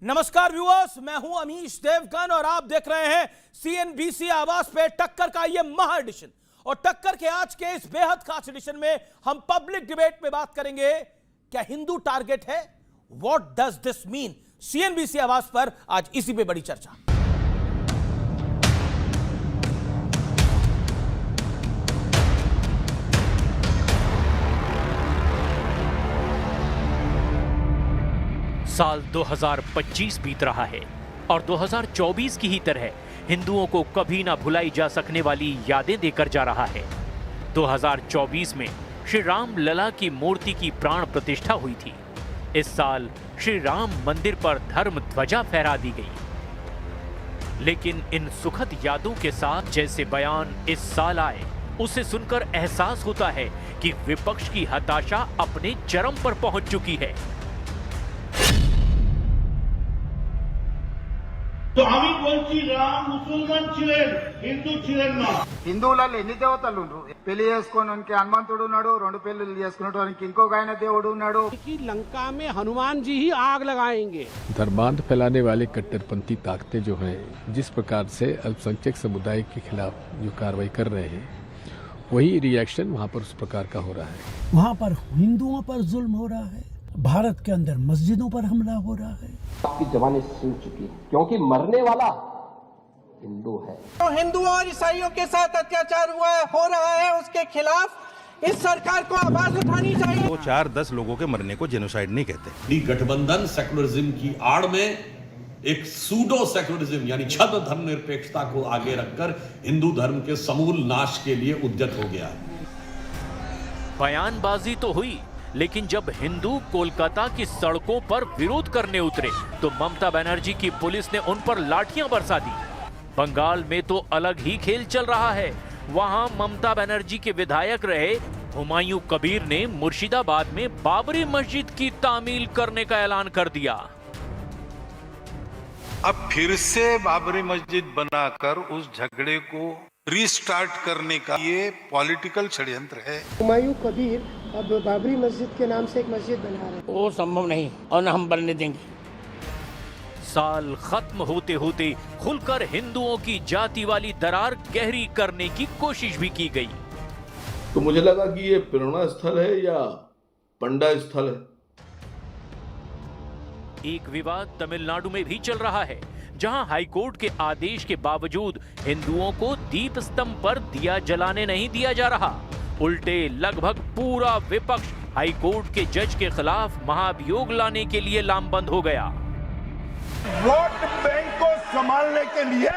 नमस्कार व्यूअर्स, मैं हूं अमीश देवगन और आप देख रहे हैं सीएनबीसी आवाज पे टक्कर का ये महा एडिशन। और टक्कर के आज के इस बेहद खास एडिशन में हम पब्लिक डिबेट में बात करेंगे, क्या हिंदू टारगेट है? What does this mean? CNBC आवाज पर आज इसी पे बड़ी चर्चा। साल 2025 बीत रहा है और 2024 की ही तरह हिंदुओं को कभी ना भुलाई जा सकने वाली यादें देकर जा रहा है। 2024 में श्री राम लला की मूर्ति की प्राण प्रतिष्ठा हुई थी। इस साल श्री राम मंदिर पर धर्म ध्वजा फहरा दी गई। लेकिन इन सुखद यादों के साथ जैसे बयान इस साल आए, उसे सुनकर एहसास होता है कि विपक्ष की हताशा अपने चरम पर पहुंच चुकी है। तो আমি বলছি রাম মুসলমান ছিলেন, হিন্দু ছিলেন না। హిందువులలో ఎన్ని దేవతలు ఉండ్రు? పెళ్లి చేసుకోవడానికి హనుమంతుడు ఉన్నాడు, రెండు పెళ్లిళ్ళు చేసుకునేటానికి ఇంకొక ఆయన దేవుడు ఉన్నాడు। कि लंका में हनुमान जी ही आग लगाएंगे। धर्मांध फैलाने वाले कट्टरपंथी ताकतें जो हैं, जिस प्रकार से अल्पसंख्यक समुदाय के खिलाफ जो कार्रवाई कर रहे हैं, वही रिएक्शन वहाँ पर उस प्रकार का हो रहा है। वहाँ पर हिंदुओं पर जुल्म हो रहा है, भारत के अंदर मस्जिदों पर हमला हो रहा है। आपकी जवानी सुन चुकी है क्योंकि मरने वाला हिंदू है। तो हिंदुओं और ईसाइयों के साथ अत्याचार हो रहा है, उसके खिलाफ इस सरकार को आवाज उठानी चाहिए। वो 4-10 लोगों के मरने को जेनोसाइड नहीं कहते। गठबंधन सेकुलरिज्म की आड़ में एक सूडो सेकुलरिज्म यानी छद्म धर्मनिरपेक्षता को आगे रखकर हिंदू धर्म के समूल नाश के लिए उद्यत हो गया है। बयानबाजी तो हुई, लेकिन जब हिंदू कोलकाता की सड़कों पर विरोध करने उतरे तो ममता बनर्जी की पुलिस ने उन पर लाठियां बरसा दी। बंगाल में तो अलग ही खेल चल रहा है। वहां ममता बनर्जी के विधायक रहे हुमायूं कबीर ने मुर्शिदाबाद में बाबरी मस्जिद की तामील करने का ऐलान कर दिया। अब फिर से बाबरी मस्जिद बनाकर उस झगड़े को रीस्टार्ट करने का ये पॉलिटिकल षड्यंत्र है। हुमायूं कबीर अब बाबरी मस्जिद के नाम से एक मस्जिद बना रहे हैं। वो संभव नहीं और न हम बनने देंगे। साल खत्म होते होते खुलकर हिंदुओं की जाति वाली दरार गहरी करने की कोशिश भी की गई। तो मुझे लगा कि ये प्रेरणा स्थल है या पंडा स्थल है। एक विवाद तमिलनाडु में भी चल रहा है, जहां हाईकोर्ट के आदेश के बावजूद हिंदुओं को दीप स्तंभ पर दिया जलाने नहीं दिया जा रहा। उल्टे लगभग पूरा विपक्ष हाईकोर्ट के जज के खिलाफ महाभियोग लाने के लिए लामबंद हो गया। वोट बैंक को संभालने के लिए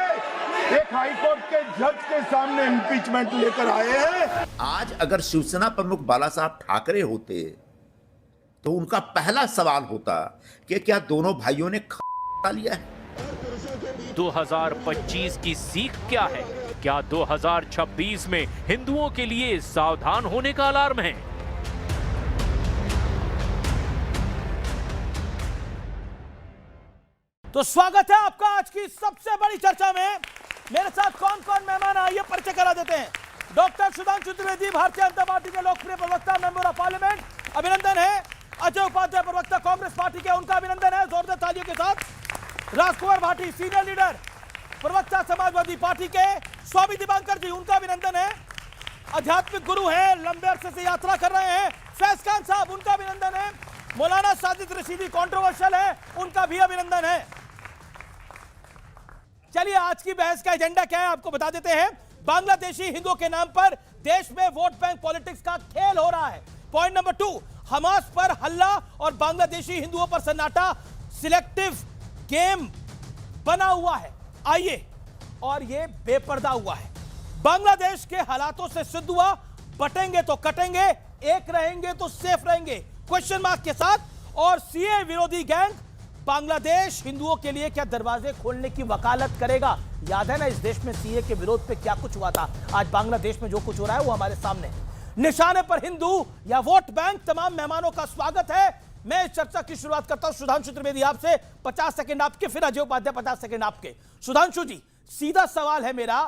एक हाईकोर्ट के जज के सामने इम्पीचमेंट लेकर आए हैं। आज अगर शिवसेना प्रमुख बाला साहब ठाकरे होते तो उनका पहला सवाल होता कि क्या दोनों भाइयों ने खा लिया है। 2025 की सीख क्या है? क्या 2026 में हिंदुओं के लिए सावधान होने का अलार्म है? तो स्वागत है आपका आज की सबसे बड़ी चर्चा में। मेरे साथ कौन कौन मेहमान आइए परिचय करा देते हैं। डॉक्टर सुधांशु त्रिवेदी, भारतीय जनता पार्टी के लोकप्रिय प्रवक्ता, मेंबर ऑफ पार्लियामेंट, अभिनंदन है। अजय उपाध्याय, प्रवक्ता कांग्रेस पार्टी के, उनका अभिनंदन है जोरदार तालियों के साथ। राजकुमार भाटी, सीनियर लीडर, प्रवक्ता समाजवादी पार्टी के। स्वामी दीपांकर जी, उनका अभिनंदन है। आध्यात्मिक गुरु हैं, लंबे अरसे से यात्रा कर रहे हैं। फैज खान साहब, उनका अभिनंदन है। मौलाना साजिद रशीदी कंट्रोवर्शियल है, उनका भी अभिनंदन है। चलिए आज की बहस का एजेंडा क्या है आपको बता देते हैं। बांग्लादेशी हिंदुओं के नाम पर देश में वोट बैंक पॉलिटिक्स का खेल हो रहा है। पॉइंट नंबर 2, हमास पर हल्ला और बांग्लादेशी हिंदुओं पर सन्नाटा, सिलेक्टिव गेम बना हुआ है। आइए, और ये बेपर्दा हुआ है। बांग्लादेश के हालातों से सिद्ध हुआ, बटेंगे तो कटेंगे, एक रहेंगे तो सेफ रहेंगे, क्वेश्चन मार्क के साथ। और सीए विरोधी गैंग बांग्लादेश हिंदुओं के लिए क्या दरवाजे खोलने की वकालत करेगा? याद है ना इस देश में सीए के विरोध पे क्या कुछ हुआ था। आज बांग्लादेश में जो कुछ हो रहा है वो हमारे सामने है। निशाने पर हिंदू या वोट बैंक, तमाम मेहमानों का स्वागत है। मैं इस चर्चा की शुरुआत करता हूं सुधांशु त्रिवेदी आपसे। 50 सेकंड आपके, फिर अजय उपाध्याय 50 सेकंड आपके। सुधांशु जी, सीधा सवाल है मेरा,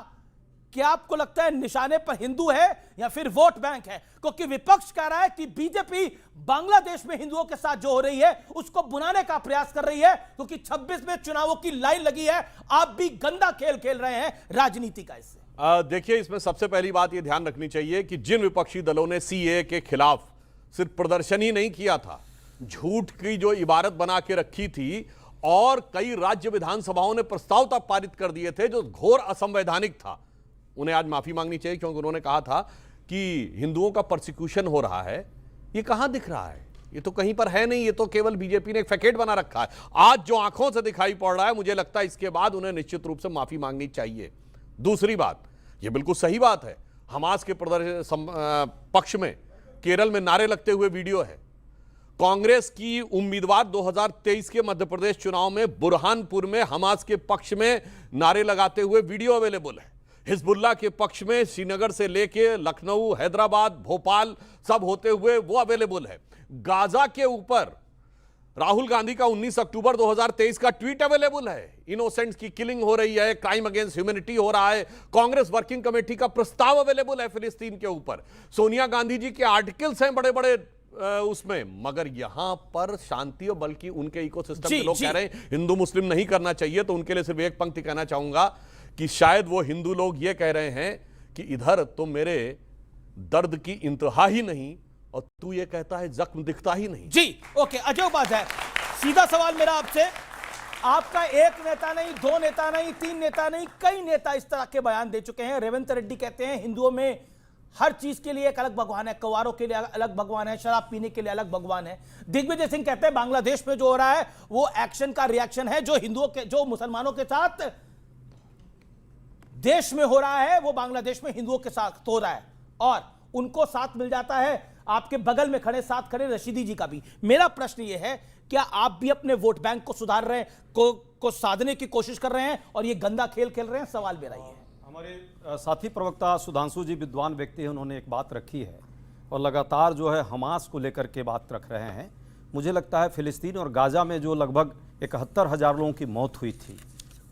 क्या आपको लगता है निशाने पर हिंदू है या फिर वोट बैंक है? क्योंकि विपक्ष कह रहा है कि बीजेपी बांग्लादेश में हिंदुओं के साथ जो हो रही है उसको बुनाने का प्रयास कर रही है, क्योंकि 26 में चुनावों की लाइन लगी है। आप भी गंदा खेल खेल रहे हैं राजनीति का इससे। देखिए, इसमें सबसे पहली बात यह ध्यान रखनी चाहिए कि जिन विपक्षी दलों ने सीए के खिलाफ सिर्फ प्रदर्शन ही नहीं किया था, झूठ की जो इबारत बना के रखी थी और कई राज्य विधानसभाओं ने प्रस्ताव तक पारित कर दिए थे जो घोर असंवैधानिक था, उन्हें आज माफी मांगनी चाहिए। क्योंकि उन्होंने कहा था कि हिंदुओं का परसिक्यूशन हो रहा है। ये कहां दिख रहा है? ये तो कहीं पर है नहीं, ये तो केवल बीजेपी ने एक फैकेट बना रखा है। आज जो आंखों से दिखाई पड़ रहा है, मुझे लगता है इसके बाद उन्हें निश्चित रूप से माफी मांगनी चाहिए। दूसरी बात, ये बिल्कुल सही बात है, हमास के पक्ष में केरल में नारे लगते हुए वीडियो है। कांग्रेस की उम्मीदवार 2023 के मध्य प्रदेश चुनाव में बुरहानपुर में हमास के पक्ष में नारे लगाते हुए वीडियो अवेलेबल है। हिजबुल्लाह के पक्ष में श्रीनगर से लेके लखनऊ, हैदराबाद, भोपाल सब होते हुए वो अवेलेबल है। गाजा के ऊपर राहुल गांधी का 19 अक्टूबर 2023 का ट्वीट अवेलेबल है। इनोसेंट्स की किलिंग हो रही है, क्राइम अगेंस्ट ह्यूमैनिटी हो रहा है। कांग्रेस वर्किंग कमेटी का प्रस्ताव अवेलेबल है फिलिस्तीन के ऊपर। सोनिया गांधी जी के आर्टिकल्स हैं बड़े बड़े उसमें, मगर यहां पर शांति और बल्कि उनके इकोसिस्टम के लोग कह रहे हैं हिंदू मुस्लिम नहीं करना चाहिए। तो उनके लिए सिर्फ एक पंक्ति कहना चाहूंगा कि शायद वो हिंदू लोग ये कह रहे हैं कि इधर तो मेरे दर्द की इंतहा ही नहीं और तू ये कहता है जख्म दिखता ही नहीं। जी ओके, अजय उपाध्याय, सीधा सवाल मेरा आपसे। आपका एक नेता नहीं, दो नेता नहीं, तीन नेता नहीं, कई नेता इस तरह के बयान दे चुके हैं। रेवंत रेड्डी कहते हैं हिंदुओं में हर चीज के लिए एक अलग भगवान है, कौवारों के लिए अलग भगवान है, शराब पीने के लिए अलग भगवान है। दिग्विजय सिंह कहते हैं बांग्लादेश में जो हो रहा है वो एक्शन का रिएक्शन है, जो हिंदुओं के, जो मुसलमानों के साथ देश में हो रहा है वो बांग्लादेश में हिंदुओं के साथ हो रहा है, और उनको साथ मिल जाता है। आपके बगल में खड़े साथ खड़े रशीदी जी का भी। मेरा प्रश्न ये है, क्या आप भी अपने वोट बैंक को सुधार रहे हैं, को साधने की कोशिश कर रहे हैं और ये गंदा खेल खेल रहे हैं? सवाल मेरा ये है। हमारे साथी प्रवक्ता सुधांशु जी विद्वान व्यक्ति हैं, उन्होंने एक बात रखी है और लगातार जो है हमास को लेकर के बात रख रहे हैं। मुझे लगता है फिलिस्तीन और गाजा में जो लगभग 71,000 लोगों की मौत हुई थी,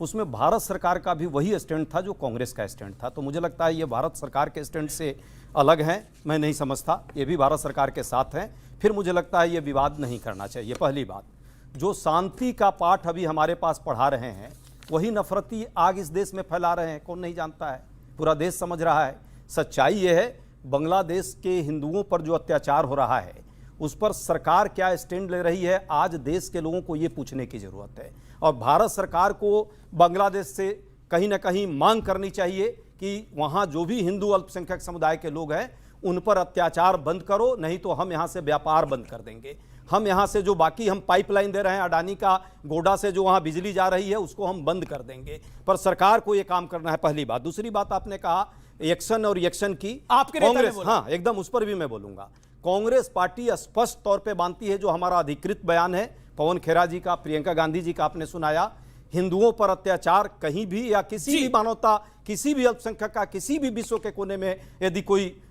उसमें भारत सरकार का भी वही स्टैंड था जो कांग्रेस का स्टैंड था। तो मुझे लगता है ये भारत सरकार के स्टैंड से अलग हैं, मैं नहीं समझता। ये भी भारत सरकार के साथ हैं। फिर मुझे लगता है ये विवाद नहीं करना चाहिए। पहली बात, जो शांति का पाठ अभी हमारे पास पढ़ा रहे हैं वही नफरती आग इस देश में फैला रहे हैं। कौन नहीं जानता है, पूरा देश समझ रहा है। सच्चाई ये है, बांग्लादेश के हिंदुओं पर जो अत्याचार हो रहा है उस पर सरकार क्या स्टैंड ले रही है, आज देश के लोगों को ये पूछने की ज़रूरत है। और भारत सरकार को बांग्लादेश से कहीं ना कहीं मांग करनी चाहिए कि वहाँ जो भी हिंदू अल्पसंख्यक समुदाय के लोग हैं उन पर अत्याचार बंद करो, नहीं तो हम यहाँ से व्यापार बंद कर देंगे। हम यहाँ से जो बाकी हम पाइपलाइन दे रहे हैं अडानी का, गोडा से जो वहाँ बिजली जा रही है उसको हम बंद कर देंगे। पर सरकार को ये काम करना है, पहली बात। दूसरी बात, आपने कहा एक्शन और रिएक्शन की, आपके कांग्रेस, हाँ एकदम उस पर भी मैं बोलूँगा। कांग्रेस पार्टी स्पष्ट तौर पे मानती है, जो हमारा अधिकृत बयान है पवन खेरा जी का, प्रियंका गांधी जी का आपने सुनाया, हिंदुओं पर अत्याचार कहीं भी या किसी भी मानवता, किसी भी अल्पसंख्यक का, किसी भी विश्व के कोने में यदि कोई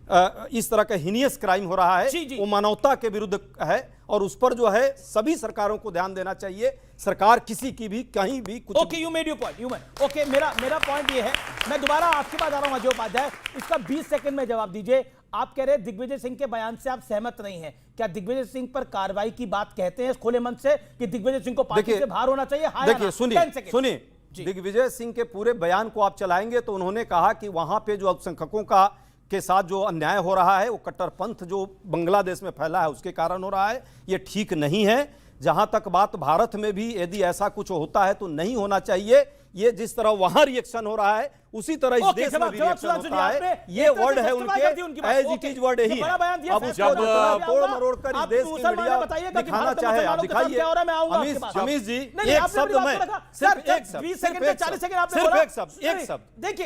इस तरह का हीनियस क्राइम हो रहा है वो मानवता के विरुद्ध है और उस पर जो है सभी सरकारों को ध्यान देना चाहिए। सरकार किसी की भी कहीं भी कुछ okay, you made your point. Okay, मेरा पॉइंट ये है, मैं दोबारा आपके पास आ रहा हूं अजय उपाध्याय, इसका 20 सेकंड में जवाब दीजिए। आप कह रहे हैं दिग्विजय सिंह के बयान से आप सहमत नहीं हैं। क्या दिग्विजय सिंह पर कार्रवाई की बात कहते हैं खुले मन से कि दिग्विजय सिंह को पार्टी से बाहर होना चाहिए? देखिए, सुनिए, दिग्विजय सिंह के पूरे बयान को आप चलाएंगे तो उन्होंने कहा कि वहां पे जो अल्पसंख्यकों का के साथ जो अन्याय हो रहा है वो कट्टरपंथ जो बांग्लादेश में फैला है उसके कारण हो रहा है, ये ठीक नहीं है। जहां तक बात भारत में भी यदि ऐसा कुछ होता है तो नहीं होना चाहिए। ये जिस तरह वहां रिएक्शन हो रहा है उसी तरह इस देश में भी रिएक्शन होता है। ये वर्ड है उनके, एज इट इज वर्ड यही है। अब जब तोड़ मरोड़ कर इस देश की मीडिया दिखाना चाहे, आप दिखाइए। अमीश जी, एक शब्द में सिर्फ एक शब्द,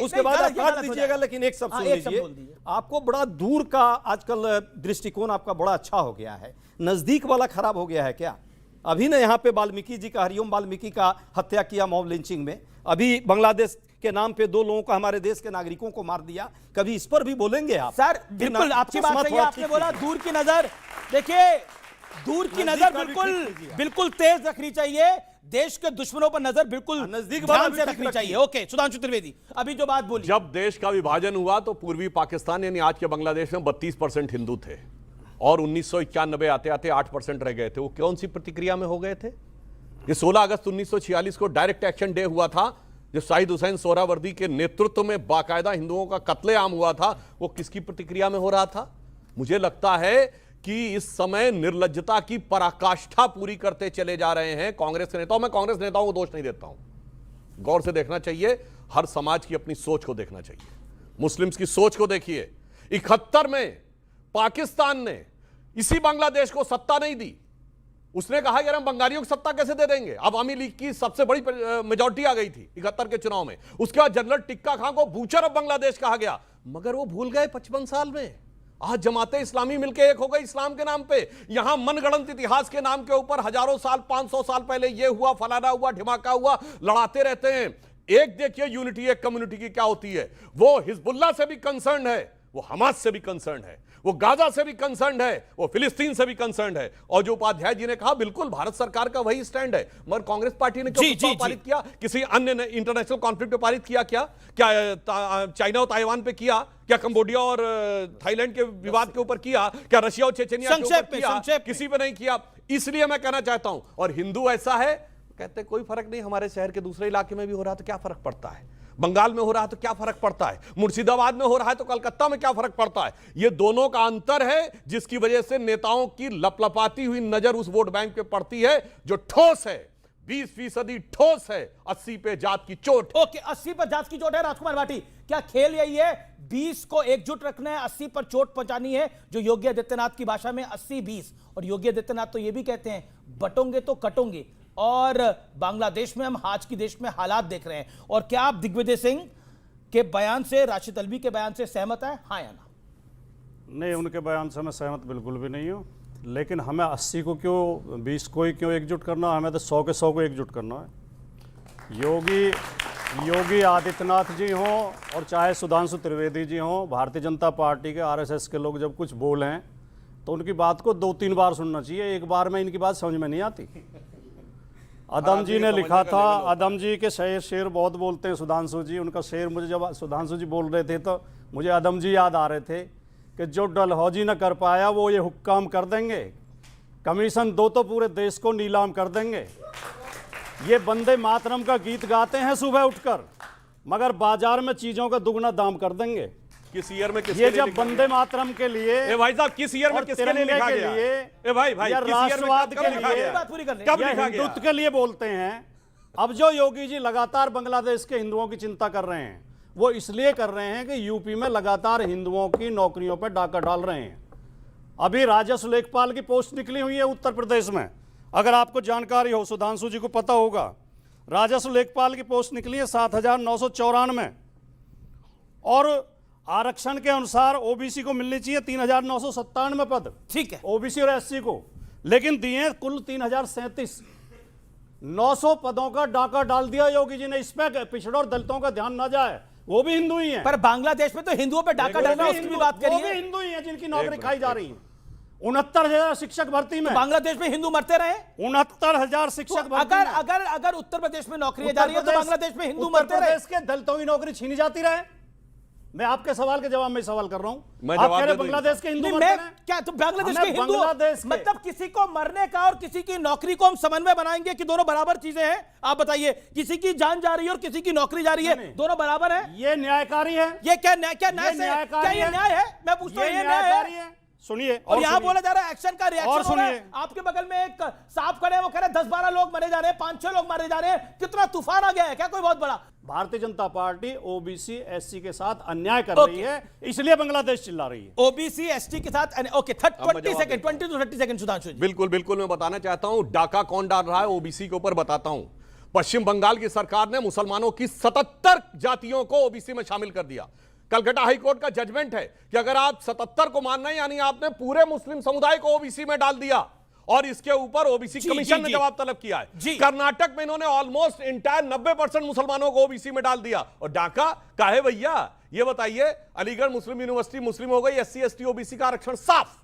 उसके बाद आप काट दीजिएगा, लेकिन एक शब्द सुन लीजिए। आपको बड़ा दूर का आजकल दृष्टिकोण आपका बड़ा अच्छा हो गया है, नजदीक वाला खराब हो गया है क्या? अभी ने यहाँ पे वाल्मीकि जी का, हरिओम वाल्मीकि का हत्या किया मॉब लिंचिंग में, अभी बांग्लादेश के नाम पे 2 लोगों को, हमारे देश के नागरिकों को मार दिया। कभी इस पर भी बोलेंगे आप? सर बिल्कुल आपकी बात सही है, आपने बोला दूर की नजर, देखिए दूर की नजर बिल्कुल तेज रखनी चाहिए। देश के दुश्मनों पर नजर बिल्कुल नजदीक ध्यान से रखनी चाहिए। ओके, सुधांशु त्रिवेदी अभी जो बात बोली, जब देश का विभाजन हुआ तो पूर्वी पाकिस्तान यानी आज के बांग्लादेश में 32% हिंदू थे और 1991 आते आते 8% रह गए थे। वो कौन सी प्रतिक्रिया में हो गए थे? ये 16 अगस्त 1946 को डायरेक्ट एक्शन डे हुआ था, जब शाहिद हुसैन सोहरावर्दी के नेतृत्व में बाकायदा हिंदुओं का कत्लेआम हुआ था। वो किसकी प्रतिक्रिया में हो रहा था? मुझे लगता है कि इस समय निर्लज्जता की पराकाष्ठा पूरी करते चले जा रहे हैं कांग्रेस के नेताओं। मैं कांग्रेस नेताओं को दोष नहीं देता हूं, गौर से देखना चाहिए, हर समाज की अपनी सोच को देखना चाहिए। मुस्लिम्स की सोच को देखिए, 71 में पाकिस्तान ने इसी बांग्लादेश को सत्ता नहीं दी। उसने कहा यार हम बंगालियों को सत्ता कैसे दे देंगे। अवामी लीग की सबसे बड़ी मेजॉरिटी आ गई थी 71 के चुनाव में। उसके बाद जनरल टिक्का खान को बूचर ऑफ बांग्लादेश कहा गया, मगर वो भूल गए 55 साल में। आज जमाते इस्लामी मिलकर एक हो गई इस्लाम के नाम पे। यहां मनगढ़ंत इतिहास के नाम के ऊपर हजारों साल 500 साल पहले ये हुआ, फलाना हुआ, ढिमाका हुआ, लड़ाते रहते हैं। एक देखिए यूनिटी एक कम्युनिटी की क्या होती है। वो हिजबुल्लाह से भी कंसर्न है, वो हमास से भी कंसर्न है, वो गाजा से भी कंसर्न है, वो फिलिस्तीन से भी कंसर्न है। और जो उपाध्याय जी ने कहा बिल्कुल भारत सरकार का वही स्टैंड है। मगर कांग्रेस पार्टी ने क्यों पारित किया? किसी अन्य ने इंटरनेशनल कॉन्फ्लिक्ट पे पारित किया क्या? क्या चाइना और ताइवान पे किया? क्या कंबोडिया और थाईलैंड के विवाद के ऊपर किया? क्या रशिया और चेचनिया के ऊपर किया? किसी पे नहीं किया। इसलिए मैं कहना चाहता हूं, और हिंदू ऐसा है कहते कोई फर्क नहीं, हमारे शहर के दूसरे इलाके में भी हो रहा तो क्या फर्क पड़ता है, बंगाल में हो रहा है तो क्या फर्क पड़ता है, मुर्शिदाबाद में हो रहा है तो कलकत्ता में क्या फर्क पड़ता है। ये दोनों का अंतर है जिसकी वजह से नेताओं की लपलपाती हुई नजर उस वोट बैंक पे पड़ती है जो ठोस है, 20% ठोस है, 80 पे जात की चोट। ओके, 80 पर जात की चोट है। राजकुमार भाटी, क्या खेल यही है 20 को एकजुट रखना है, 80 पर चोट पहुंचानी है, जो योगी आदित्यनाथ की भाषा में 80-20। और योगी आदित्यनाथ तो यह भी कहते हैं बटोंगे तो कटोंगे। और बांग्लादेश में हम आज की देश में हालात देख रहे हैं। और क्या आप दिग्विजय सिंह के बयान से, राशिद अल्वी के बयान से सहमत है, हाँ या ना? नहीं, उनके बयान से मैं सहमत बिल्कुल भी नहीं हूँ। लेकिन हमें 80 को क्यों, 20 को ही क्यों एकजुट करना है? हमें तो 100 के 100 को एकजुट करना है। योगी आदित्यनाथ जी हों और चाहे सुधांशु त्रिवेदी जी हों, भारतीय जनता पार्टी के आरएसएस के लोग जब कुछ बोलें तो उनकी बात को 2-3 बार सुनना चाहिए। एक बार में इनकी बात समझ में नहीं आती। अदम जी ने लिखा था, अदम जी के शेर बहुत बोलते हैं सुधांशु जी। उनका शेर मुझे जब सुधांशु जी बोल रहे थे तो मुझे अदम जी याद आ रहे थे कि जो डलहौजी न कर पाया वो ये हुक्काम कर देंगे, कमीशन दो तो पूरे देश को नीलाम कर देंगे। ये वंदे मातरम का गीत गाते हैं सुबह उठकर, मगर बाजार में चीजों का दुगना दाम कर देंगे। किस ईयर में ये जब वंदे मातरम के लिए, ए भाई साहब, किस ईयर में किसके लिए लिखा गया? ए भाई या राष्ट्रवाद के लिए, या हिंदुत्व के लिए बोलते हैं। अब जो योगी जी लगातार बांग्लादेश के हिंदुओं की चिंता कर रहे हैं, वो इसलिए कर रहे हैं कि यूपी में लगातार हिंदुओं की नौकरियों पर डाका डाल रहे हैं। अभी राजस्व लेखपाल की पोस्ट निकली हुई है उत्तर प्रदेश में, अगर आपको जानकारी हो, सुधांशु जी को पता होगा। राजस्व लेखपाल की पोस्ट निकली है 7,994 और आरक्षण के अनुसार ओबीसी को मिलनी चाहिए 3,997 पद। ठीक है, ओबीसी और एससी को, लेकिन दिए कुल 3,037। 900 पदों का डाका डाल दिया योगी जी ने। इस पे पिछड़ों और दलितों का ध्यान ना जाए, वो भी हिंदू ही हैं। पर बांग्लादेश में तो हिंदुओं पे डाका डालना, उसकी भी बात करिए। वो भी हिंदू ही हैं जिनकी नौकरी खाई जा रही है। 69,000 शिक्षक भर्ती में, तो बांग्लादेश में हिंदू मरते रहे। 69,000 शिक्षक भर्ती में। अगर उत्तर प्रदेश में नौकरी जा रही है तो बांग्लादेश में हिंदू मरते रहे। उत्तर प्रदेश के दलितों की नौकरी छीनी जाती रहे। मैं आपके सवाल के जवाब में सवाल कर रहा हूं। मैं आप कह रहे बांग्लादेश के हिंदू मरते हैं। क्या तो बांग्लादेश के हिंदू, मतलब किसी को मरने का और किसी की नौकरी को हम समन्वय बनाएंगे कि दोनों बराबर चीजें हैं? आप बताइए, किसी की जान जा रही है और किसी की नौकरी जा रही है, दोनों बराबर है? ये न्यायकारी है। ये क्या न्याय है? मैं पूछता हूं, ये न्याय है? सुनिए, और यहाँ बोला जा रहा है एक्शन का रिएक्शन हो रहा है। आपके बगल में एक साहब खड़े हैं, वो कह रहे हैं 10-12 लोग मारे जा रहे हैं, 5-6 लोग मारे जा रहे हैं। कितना तूफान आ गया है क्या कोई बहुत बड़ा? Bharatiya Janata party OBC SC के साथ अन्याय कर रही है, इसलिए बांग्लादेश चिल्ला रही है। ओबीसी एसटी के साथ। ओके, 20 to 30 सेकंड सुधांशु जी। बिल्कुल बिल्कुल, मैं बताना चाहता हूं डाका कौन डाल रहा है ओबीसी के ऊपर बताता हूं। पश्चिम बंगाल की सरकार ने मुसलमानों की 77 जातियों को ओबीसी में शामिल कर दिया। कलकत्ता हाईकोर्ट का जजमेंट है कि अगर आप 77 को मानना है यानी आपने पूरे मुस्लिम समुदाय को ओबीसी में डाल दिया, और इसके ऊपर ओबीसी कमीशन ने जवाब तलब किया है। कर्नाटक में इन्होंने ऑलमोस्ट इंटायर 90% मुसलमानों को ओबीसी में डाल दिया। और डाका काहे भैया, ये बताइए। अलीगढ़ मुस्लिम यूनिवर्सिटी मुस्लिम हो गई, एससी एसटी ओबीसी का आरक्षण साफ।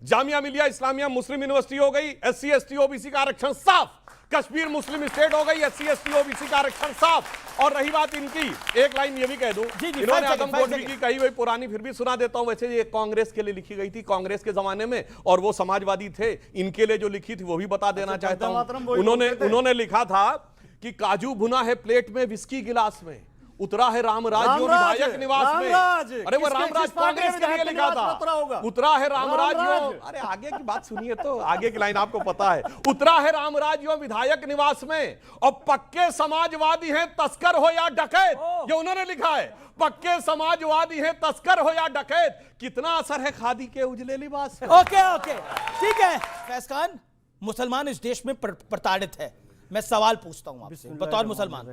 जामिया मिलिया इस्लामिया मुस्लिम यूनिवर्सिटी हो गई, एससी एसटी ओबीसी का आरक्षण साफ। कश्मीर मुस्लिम स्टेट हो गई, SC ST OBC का आरक्षण साफ। और रही बात इनकी, एक लाइन ये भी कह दूं, इन्होंने आदमखोर की कही हुई पुरानी फिर भी सुना देता हूं। वैसे ये कांग्रेस के लिए लिखी गई थी, कांग्रेस के जमाने में, और वो समाजवादी थे, इनके लिए जो लिखी थी वो भी बता देना चाहता हूं। उन्होंने लिखा था कि काजू भुना है प्लेट में, विस्की गिलास में, उतरा है रामराज जो विधायक निवास में। अरे वो रामराज कांग्रेस के लिए लिखा था, उतरा है रामराज जो, अरे आगे की बात सुनिए तो, आगे की लाइन आपको पता है, उतरा है रामराज जो विधायक निवास में, और पक्के समाजवादी हैं तस्कर हो या डकैत, ये उन्होंने लिखा है, पक्के समाजवादी हैं तस्कर हो या डकैत, कितना असर है खादी के उजले लिबास में। ओके ठीक है फैज खान, मुसलमान इस देश में प्रताड़ित है। मैं सवाल पूछता हूं आपसे बतौर मुसलमान।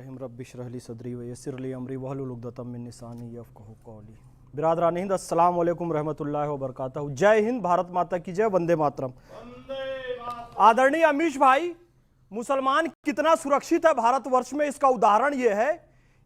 बिरादरान हिंद, अस्सलाम वालेकुम रहमतुल्लाहि व बरकातहू। जय हिंद, भारत माता की जय, वंदे मातरम। आदरणीय अमीश भाई, मुसलमान कितना सुरक्षित है भारतवर्ष में, इसका उदाहरण यह है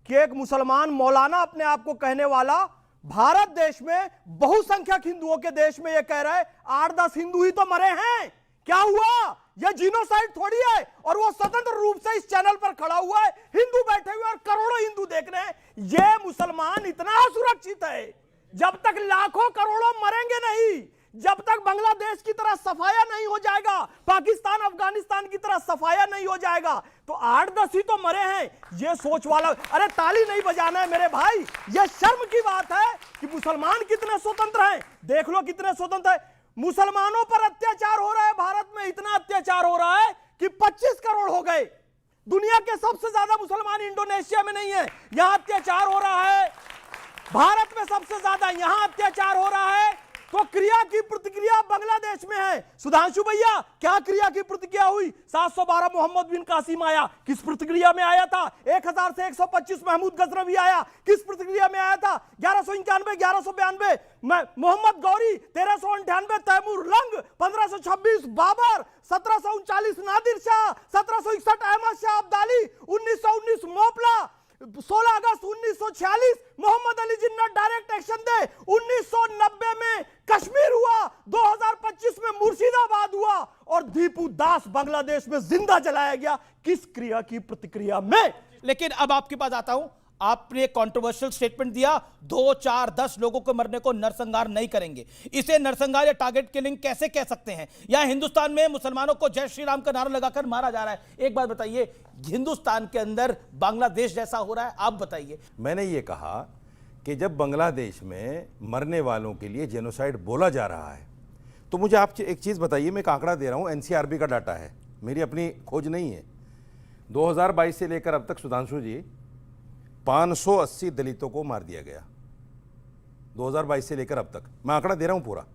कि एक मुसलमान मौलाना अपने आप को कहने वाला भारत देश में बहुसंख्यक हिंदुओं के देश में यह कह रहा है 8-10 हिंदू ही तो मरे हैं, क्या हुआ, यह जीनोसाइड थोड़ी है। और वो स्वतंत्र रूप से इस चैनल पर खड़ा हुआ है, हिंदू बैठे हुए और करोड़ों हिंदू देख रहे हैं। यह मुसलमान इतना सुरक्षित है, जब तक लाखों करोड़ों मरेंगे नहीं, जब तक बांग्लादेश की तरह सफाया नहीं हो जाएगा, पाकिस्तान अफगानिस्तान की तरह सफाया नहीं हो जाएगा, तो 8-10 ही तो मरे हैं। यह सोच वाला, अरे ताली नहीं बजाना है मेरे भाई, यह शर्म की बात है कि मुसलमान कितने स्वतंत्र हैं। देख लो कितने स्वतंत्र है। मुसलमानों पर अत्याचार हो रहा है भारत में, इतना अत्याचार हो रहा है कि 25 करोड़ हो गए। दुनिया के सबसे ज्यादा मुसलमान इंडोनेशिया में नहीं है, यहां अत्याचार हो रहा है। भारत में सबसे ज्यादा यहां अत्याचार हो रहा है, तो क्रिया की प्रतिक्रिया बांग्लादेश में है। सुधांशु भैया, क्या क्रिया की प्रतिक्रिया हुई? 712 मोहम्मद बिन कासिम आया, किस प्रतिक्रिया में आया था? 1000 से 125 महमूद गजनवी आया, किस प्रतिक्रिया में आया था? 1191, 1192 मोहम्मद गौरी, 1398 तैमूर लंग, 1526 बाबर, 1739 नादिर शाह, 1761 अहमद शाह अब्दाली, 1919 मोपला, 16 अगस्त 1946 मोहम्मद अली जिन्ना डायरेक्ट एक्शन दे, 1990 में कश्मीर हुआ, 2025 में मुर्शिदाबाद हुआ, और दीपू दास बांग्लादेश में जिंदा जलाया गया। किस क्रिया की प्रतिक्रिया में? लेकिन अब आपके पास आता हूं, आपने कंट्रोवर्शियल स्टेटमेंट दिया 2, 4, 10 लोगों को मरने को नरसंहार नहीं करेंगे। इसे नरसंहार या टारगेट किलिंग कैसे कह सकते हैं? यहां हिंदुस्तान में मुसलमानों को जय श्री राम का नारा लगाकर मारा जा रहा है। एक बात बताइए, हिंदुस्तान के अंदर बांग्लादेश जैसा हो रहा है, आप बताइए। मैंने ये कहा कि जब बांग्लादेश में मरने वालों के लिए जेनोसाइड बोला जा रहा है, तो मुझे आप एक चीज़ बताइए। मैं एक आंकड़ा दे रहा हूँ, NCRB का डाटा है, मेरी अपनी खोज नहीं है। 2022 से लेकर अब तक सुधांशु जी 580 दलितों को मार दिया गया, 2022 से लेकर अब तक। मैं आंकड़ा दे रहा हूं पूरा।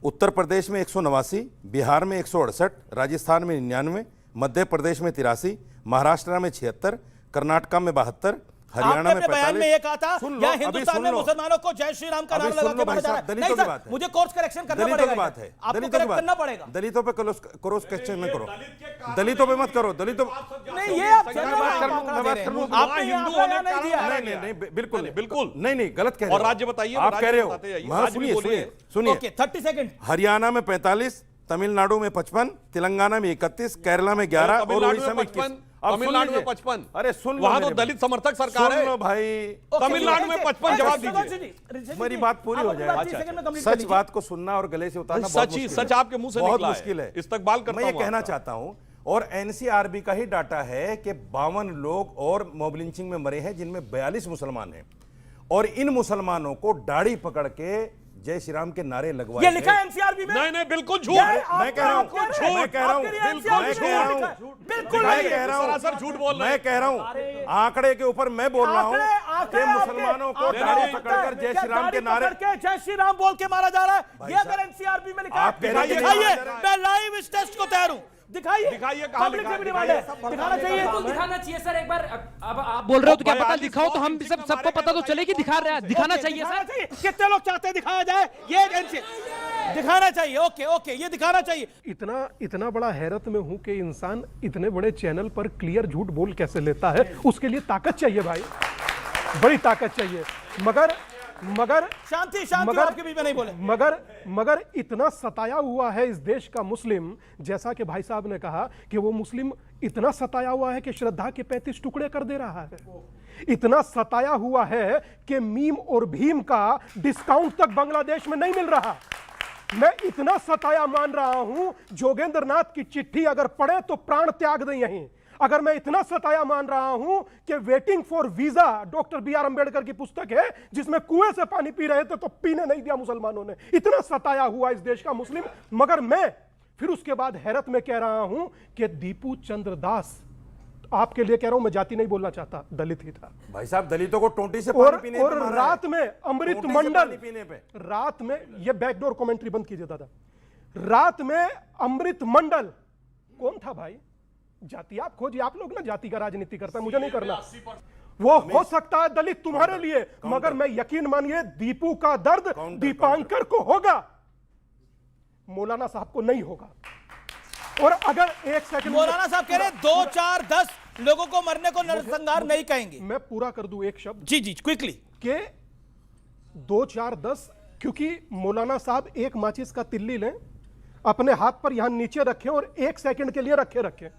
उत्तर प्रदेश में 189, बिहार में 168, राजस्थान में 99, मध्य प्रदेश में 83, महाराष्ट्र में 76, कर्नाटक में 72, हरियाणा में 45। बयान में ये कहा था या हिंदुस्तान में मुसलमानों को जय श्री राम का नारा लगा के मारा जा रहा है। नहीं सर, मुझे कोर्स करेक्शन करना पड़ेगा। दलितों की बात है, आपको करेक्ट करना पड़ेगा। दलितों पे क्रॉस क्वेश्चन न करो, दलितों पे मत करो। दलितों नहीं, ये आप आपने हिंदू होने नहीं दिया। नहीं, बिल्कुल नहीं, गलत कह रहे हो। और राज्य बताइए, आप कह रहे हो। सुनिए, 30 सेकंड। हरियाणा में 45, तमिलनाडु में 55, तेलंगाना में 31, केरला में 11 और उड़ीसा में 21। तमिलनाडु में 55। अरे सुन लो, वहां तो दलित समर्थक सरकार है। सुन लो भाई, तमिलनाडु में 55 जवाब दीजिए। मेरी बात पूरी हो जाए। सच बात को सुनना और गले से उतारना सच आपके मुंह से बहुत मुश्किल है। इस्तकबाल करता हूं। मैं ये कहना चाहता हूं, और NCRB का ही डाटा है कि 52 लोग और मॉब लिंचिंग में मरे हैं, जिनमें 42 मुसलमान हैं। और इन मुसलमानों को दाढ़ी पकड़ के जय श्री राम के नारे लगवाए। ये लिखा है NCRB में? नहीं, बिल्कुल झूठ। मैं कह रहा हूं, बिल्कुल झूठ बोल रहे हैं। मैं कह रहा हूं, आंकड़े के ऊपर मैं बोल रहा हूं कि मुसलमानों को दाढ़ी पकड़कर जय श्री राम के नारे, जय श्री राम बोल के मारा जा रहा है। ये अगर NCRB में लिखा है, दिखाइए। मैं लाइव इस टेस्ट को तैयार हूं, दिखाइए कहां लिखा है। दिखाना चाहिए, दिखाना चाहिए सर एक बार। अब आप बोल रहे हो तो क्या पता, दिखाओ तो हम सबको पता तो चले कि दिखाना चाहिए सर। कितने लोग चाहते हैं दिखाया जाए? ये दिखाना चाहिए। ओके, ये दिखाना चाहिए। इतना बड़ा हैरत में हूं कि इंसान इतने बड़े चैनल पर क्लियर झूठ बोल कैसे लेता है। उसके लिए ताकत चाहिए भाई, बड़ी ताकत चाहिए। मगर शांति आपके बीच में नहीं बोले। मगर इतना सताया हुआ है इस देश का मुस्लिम, जैसा कि भाई साहब ने कहा कि वो मुस्लिम इतना सताया हुआ है कि श्रद्धा के 35 टुकड़े कर दे रहा है, इतना सताया हुआ है कि मीम और भीम का डिस्काउंट तक बांग्लादेश में नहीं मिल रहा। मैं इतना सताया मान रहा हूं, जोगेंद्र नाथ की चिट्ठी अगर पढ़े तो प्राण त्याग दें यहीं। अगर मैं इतना सताया मान रहा हूं कि waiting for visa doctor BR Ambedkar की पुस्तक है जिसमें कुएं से पानी पी रहे थे तो पीने नहीं दिया मुसलमानों ने, इतना सताया हुआ इस देश का मुस्लिम। मगर मैं फिर उसके बाद हैरत में कह रहा हूं कि दीपू चंद्र दास, आपके लिए कह रहा हूं, मैं जाति नहीं बोलना चाहता, दलित ही था भाई साहब। दलितों को टोंटी से पानी पीने पे और मारा रात है। में अमृत टोंटी से मंडल, पानी पीने पे। रात में, ये बैकडोर कमेंट्री बंद कीजिए दादा, रात में अमृत मंडल कौन था भाई? जाति आप खोजिए, आप लोग ना जाति का राजनीति करता है, मुझे नहीं करना। वो हो सकता है दलित तुम्हारे लिए, मगर मैं यकीन मानिए दीपू का दर्द दीपांकर को होगा, मौलाना साहब को नहीं होगा। और अगर एक सेकंड, मौलाना साहब कह रहे 2, 4, 10 लोगों को मरने को नरसंहार नहीं कहेंगे। मैं पूरा कर दूं एक शब्द, जी जी क्विकली, के 2, 4, 10, क्योंकि मौलाना साहब एक माचिस का तिल्ली लें, अपने हाथ पर यहां नीचे रखें और 1 सेकंड के लिए रखें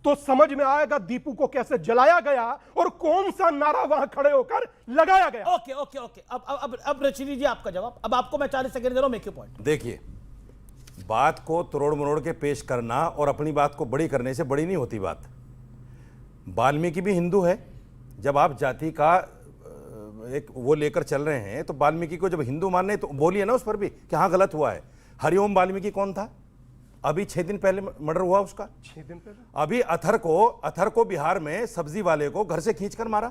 तो समझ में आएगा दीपू को कैसे जलाया गया और कौन सा नारा वहां खड़े होकर लगाया गया। ओके ओके ओके, अब रशीदी जी आपका जवाब। अब आपको मैं 40 सेकंड दे रहा हूं, मेक योर पॉइंट। देखिए, बात को तोड़ मरोड़ के पेश करना और अपनी बात को बड़ी करने से बड़ी नहीं होती बात। वाल्मीकि भी हिंदू है। जब आप जाति का एक वो लेकर चल रहे हैं तो वाल्मीकि को जब हिंदू मानने तो बोलिए ना उस पर भी कि हाँ गलत हुआ है। हरिओम वाल्मीकि कौन था? अभी 6 दिन पहले मर्डर हुआ उसका। 6 दिन पहले अभी अथर को बिहार में सब्जी वाले को घर से खींचकर मारा,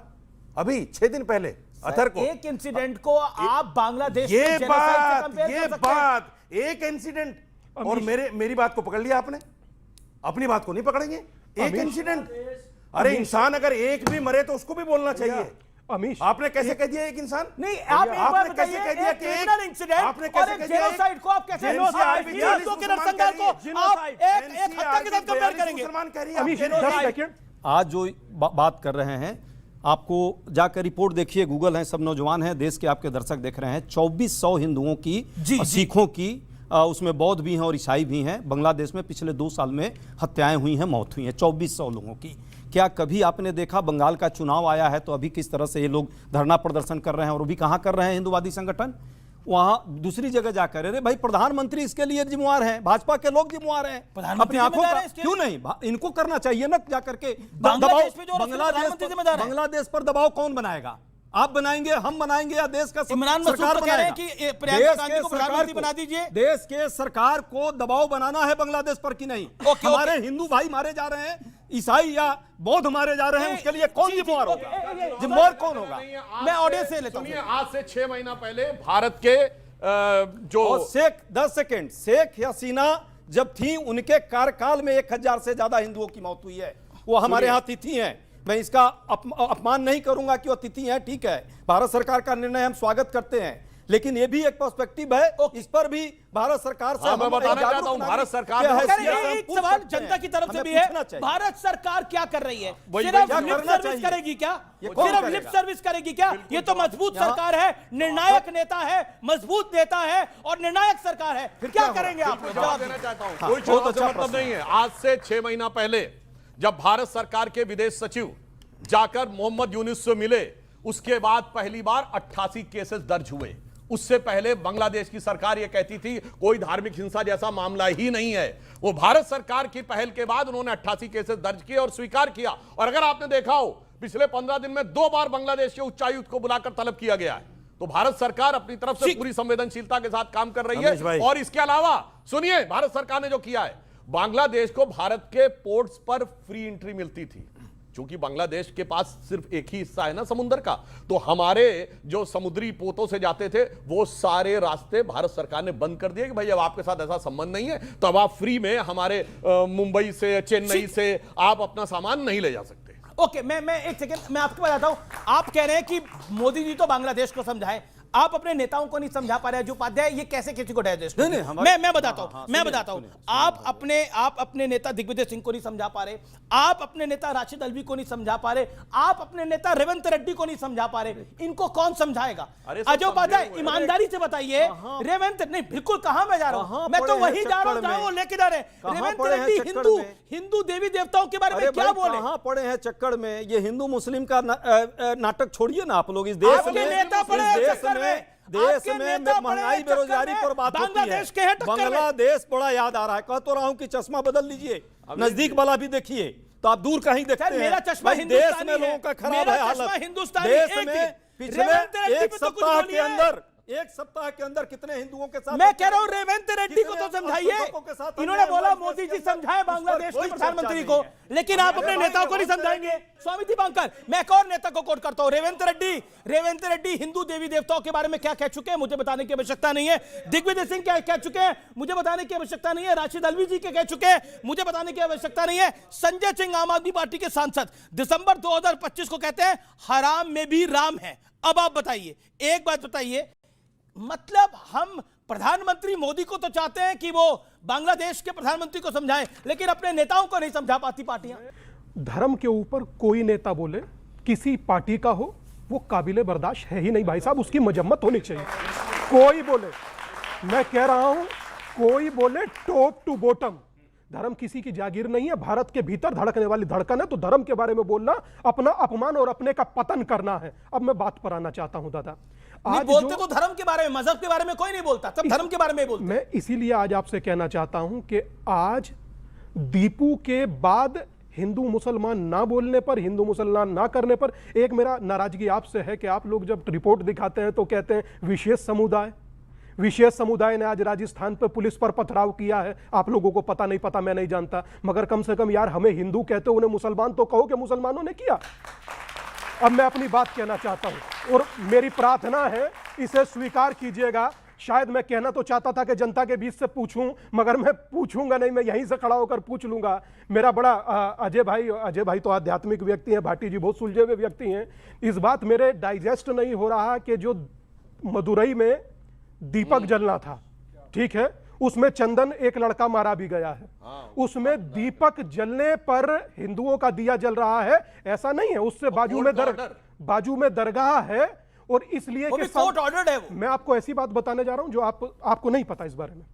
अभी 6 दिन पहले अथर को। एक इंसिडेंट को आप बांग्लादेश ये बात एक इंसिडेंट और मेरी बात को पकड़ लिया आपने, अपनी बात को नहीं पकड़ेंगे। एक इंसिडेंट, अरे इंसान अगर एक भी मरे तो उसको भी बोलना चाहिए। अमीश, आपने कैसे कह दिया एक इंसान? नहीं, आप एक बार बताइए, एक क्रिमिनल इंसिडेंट और एक जेनोसाइड को आप कैसे के नरसंहार को आप एक हत्या के साथ कंपेयर करेंगे? मुसलमान कह रही अमीश, 10 सेकंड। आज जो बात कर रहे हैं, आपको जाकर रिपोर्ट देखिए, गूगल है, सब नौजवान हैं, देश के आपके दर्शक देख रहे हैं। 2400 हिंदुओं की, सिखों की, उसमें बौद्ध भी हैं और ईसाई भी हैं, बांग्लादेश में पिछले 2 साल में हत्याएं हुई हैं, मौत हुई हैं 2400 लोगों की। क्या कभी आपने देखा बंगाल का चुनाव आया है तो अभी किस तरह से ये लोग धरना प्रदर्शन कर रहे हैं? और अभी कहाँ कर रहे हैं हिंदुवादी संगठन? वहां दूसरी जगह जाकर, अरे भाई प्रधानमंत्री इसके लिए जिम्मेवार हैं, भाजपा के लोग जिम्मेवार हैं, अपनी आंखों का क्यों नहीं? इनको करना चाहिए ना जाकर के बांग्लादेश पर दबाव कौन बनाएगा? आप बनाएंगे, हम बनाएंगे, या देश का सरकार बनाएगा? देश के सरकार को दबाव बनाना है बांग्लादेश पर कि नहीं? हमारे हिंदू भाई मारे जा रहे हैं, ईसाई या बौद्ध मारे जा रहे हैं, उसके लिए कौन जिम्मेवार होगा? जिम्मेवार कौन होगा? मैं ऑडियंस से लेता हूं। आज से 6 महीना पहले भारत के जो शेख 10 सेकंड शेख हसीना जब थी, उनके कार्यकाल में 1000 से ज्यादा हिंदुओं की मौत हुई है। वो हमारे यहाँ तिथि हैं, मैं इसका अपमान नहीं करूंगा कि वो तिथि है, ठीक है, भारत सरकार का निर्णय हम स्वागत करते हैं, लेकिन ये भी एक पर्सपेक्टिव है, इस पर भी भारत सरकार से मैं बताना चाहता हूं, भारत सरकार एक सवाल जनता की तरफ से भी है, भारत सरकार क्या कर रही है? सिर्फ लिप सर्विस करेगी क्या? सिर्फ लिप सर्विस करेगी क्या? ये तो मजबूत सरकार है, निर्णायक नेता है, मजबूत नेता है और निर्णायक सरकार है, फिर क्या करेंगे आप? जवाब देना चाहता हूं, कोई छोटा सा मतलब नहीं है। आज से 6 महीना पहले जब भारत सरकार के विदेश सचिव जाकर मोहम्मद यूनुस से मिले, उसके बाद पहली बार 88 केसेस दर्ज हुए। उससे पहले बांग्लादेश की सरकार यह कहती थी कोई धार्मिक हिंसा जैसा मामला ही नहीं है। वो भारत सरकार की पहल के बाद उन्होंने 88 केसेस दर्ज किए और स्वीकार किया। और अगर आपने देखा हो, पिछले 15 दिन में 2 बार बांग्लादेश के उच्चायुक्त को बुलाकर तलब किया गया है। तो भारत सरकार अपनी तरफ से पूरी संवेदनशीलता के साथ काम कर रही है। और इसके अलावा सुनिए, भारत सरकार ने जो किया है, बांग्लादेश को भारत के पोर्ट्स पर फ्री एंट्री मिलती थी, क्योंकि बांग्लादेश के पास सिर्फ एक ही हिस्सा है ना समुद्र का, तो हमारे जो समुद्री पोतों से जाते थे वो सारे रास्ते भारत सरकार ने बंद कर दिए कि भाई अब आपके साथ ऐसा संबंध नहीं है, तो अब आप फ्री में हमारे मुंबई से, चेन्नई से आप अपना सामान नहीं ले जा सकते। ओके, मैं एक सेकंड मैं आपको बताता हूं। आप कह रहे हैं कि मोदी जी तो बांग्लादेश को समझाए, आप अपने नेताओं को नहीं समझा पा रहे जो उपाध्याय, ये कैसे किसी को डाइजेस्ट? मैं बताता हूं आप अपने नेता दिग्विजय सिंह को नहीं समझा पा रहे, आप अपने नेता राशिद अल्वी को नहीं समझा पा रहे, आप अपने नेता रेवंत रेड्डी को नहीं समझा पा रहे। इनको कौन समझाएगा? अजय उपाध्याय ईमानदारी से बताइए, रेवंत नहीं, बिल्कुल कहां मैं जा रहा हूं, मैं तो वही जा रहा हूं जहां वो लेके जा रहे हैं। रेवंत रेड्डी हिंदू देवी देवताओं के बारे में क्या बोले? कहां पड़े हैं चक्कर में? ये हिंदू मुस्लिम का नाटक छोड़िए ना आप लोग। इस देश में महंगाई बेरोजगारी पर बात होती है, बांग्लादेश बड़ा याद आ रहा है। कह तो रहा हूं कि चश्मा बदल लीजिए, नजदीक वाला भी देखिए, तो आप दूर कहीं देखते हैं। मेरा चश्मा देश में लोगों का खराब है हालत। देश में पिछले एक सप्ताह के अंदर कितने हिंदुओं के साथ? मैं कह रहा हूं रेवंत रेड्डी को तो समझाइए। इन्होंने बोला मोदी जी समझाए बांग्लादेश के प्रधानमंत्री को, लेकिन आप अपने नेताओं को नहीं समझाएंगे। स्वामी दीपांकर, मैं एक और नेता को कोट करता हूं, रेवंत रेड्डी हिंदू देवी देवताओं के बारे में क्या कह चुके हैं मुझे बताने की आवश्यकता नहीं है। दिग्विजय सिंह क्या कह चुके हैं मुझे बताने की आवश्यकता नहीं है। राशिद अल्वी जी के कह चुके हैं मुझे बताने की आवश्यकता नहीं है। संजय सिंह आम आदमी पार्टी के सांसद दिसंबर 2025 को कहते हैं हराम में भी राम है। अब आप बताइए, एक बात बताइए, मतलब हम प्रधानमंत्री मोदी को तो चाहते हैं कि वो बांग्लादेश के प्रधानमंत्री को समझाएं, लेकिन अपने नेताओं को नहीं समझा पाती पार्टियां। धर्म के ऊपर कोई नेता बोले किसी पार्टी का हो, वो काबिले बर्दाश्त है ही नहीं भाई साहब, उसकी मजम्मत होनी चाहिए। कोई बोले, मैं कह रहा हूं, कोई बोले टॉप टू बॉटम, धर्म किसी की जागीर नहीं है, भारत के भीतर धड़कने वाली धड़कन है। तो धर्म के बारे में बोलना अपना अपमान और अपने का पतन करना है। अब मैं बात पर आना चाहता हूं दादा, आज बोलते तो धर्म के बारे में, मजहब के बारे में कोई नहीं बोलता, सब धर्म के बारे में बोलते। मैं इसीलिए आज आपसे कहना चाहता हूं कि आज दीपू के बाद हिंदू मुसलमान ना बोलने पर, हिंदू मुसलमान ना करने पर एक मेरा नाराजगी आपसे है कि आप लोग जब रिपोर्ट दिखाते हैं तो कहते हैं विशेष समुदाय ने आज राजस्थान पर पुलिस पर पथराव किया है। आप लोगों को पता नहीं, पता मैं नहीं जानता, मगर कम से कम यार हमें हिंदू कहते हो, उन्हें मुसलमान तो कहो कि मुसलमानों ने किया। अब मैं अपनी बात कहना चाहता हूं और मेरी प्रार्थना है इसे स्वीकार कीजिएगा। शायद मैं कहना तो चाहता था कि जनता के बीच से पूछूं, मगर मैं पूछूंगा नहीं, मैं यहीं से खड़ा होकर पूछ लूंगा। मेरा बड़ा अजय भाई तो आध्यात्मिक व्यक्ति हैं, भाटी जी बहुत सुलझे हुए व्यक्ति हैं। इस बात मेरे डाइजेस्ट नहीं हो रहा कि जो मदुरई में दीपक जलना था, ठीक है, उसमें चंदन एक लड़का मारा भी गया है, उसमें दीपक जलने पर हिंदुओं का दिया जल रहा है ऐसा नहीं है, उससे बाजू में दरगाह है और इसलिए कि कोर्ट ऑर्डर्ड है वो। मैं आपको ऐसी बात बताने जा रहा हूं जो आपको नहीं पता इस बारे में,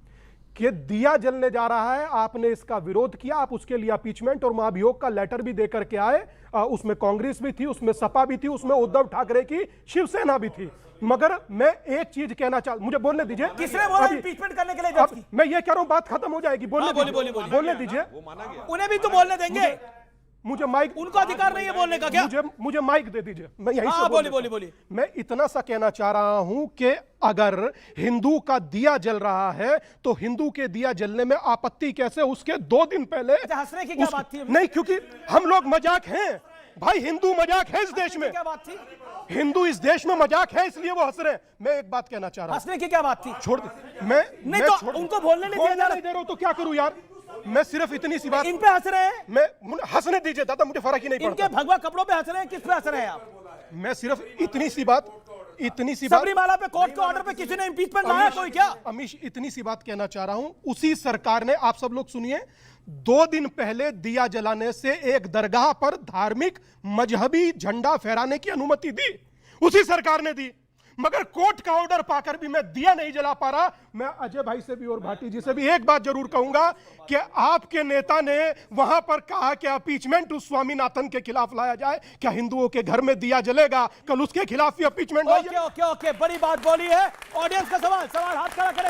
कि दिया जलने जा रहा है, आपने इसका विरोध किया, आप उसके लिए अपीचमेंट और महाभियोग का लेटर भी देकर के आए। उसमें कांग्रेस भी थी, उसमें सपा भी थी, उसमें उद्धव ठाकरे की शिवसेना भी थी। मगर मैं एक चीज कहना मुझे बोलने दीजिए। किसने बोला इम्पीचमेंट करने के लिए? मैं ये कह रहा हूं, बात खत्म हो जाएगी, बोलने दीजिए। उन्हें भी तो बोलने देंगे, मुझे माइक, उनका अधिकार नहीं है बोलने का क्या? मुझे माइक दे दीजिए, मैं यहीं से बोलिए। मैं इतना सा कहना चाह रहा हूं कि अगर हिंदू का दिया जल रहा है तो हिंदू के दिया जलने में आपत्ति कैसे? उसके 2 दिन पहले हंसने की क्या बात थी? नहीं, क्योंकि हम लोग मजाक हैं भाई, हिंदू मजाक है इस देश में, क्या बात थी? हिंदू इस देश में मजाक है इसलिए वो हंस रहे हैं। मैं एक बात कहना चाह रहा हूं, हंसने की क्या बात थी? छोड़ दे, मैं तो उनको बोलने नहीं दे रहा हूं तो क्या करूं यार? मैं सिर्फ इतनी सी बात, इन पे हंस रहे हैं, मैं हंसने दीजिए दादा, मुझे फर्क ही नहीं पड़ता। इनके भगवा कपड़ों पे हंस रहे हैं, किस पे हंस रहे हैं आप? मैं सिर्फ इतनी सी बात सबरीमाला पे कोर्ट के ऑर्डर पे किसी ने इंपीचमेंट लाया कोई क्या? अमीश, इतनी सी बात कहना चाह रहा हूं, उसी सरकार ने, आप सब लोग सुनिए, 2 दिन पहले दिया जलाने से एक दरगाह पर धार्मिक मजहबी झंडा फहराने की अनुमति दी, उसी सरकार ने दी। मगर कोर्ट का ऑर्डर पाकर भी मैं दिया नहीं जला पा रहा। मैं अजय भाई से भी और भाटी जी से भी एक बात जरूर कहूंगा कि आपके नेता ने वहां पर कहा कि अपीचमेंट उस स्वामीनाथन के खिलाफ लाया जाए। क्या हिंदुओं के घर में दिया जलेगा? कल उसके खिलाफ भी अपीचमेंट लाइए। ओके, बड़ी बात बोली है। ऑडियंस का सवाल, हाथ खड़ा करे,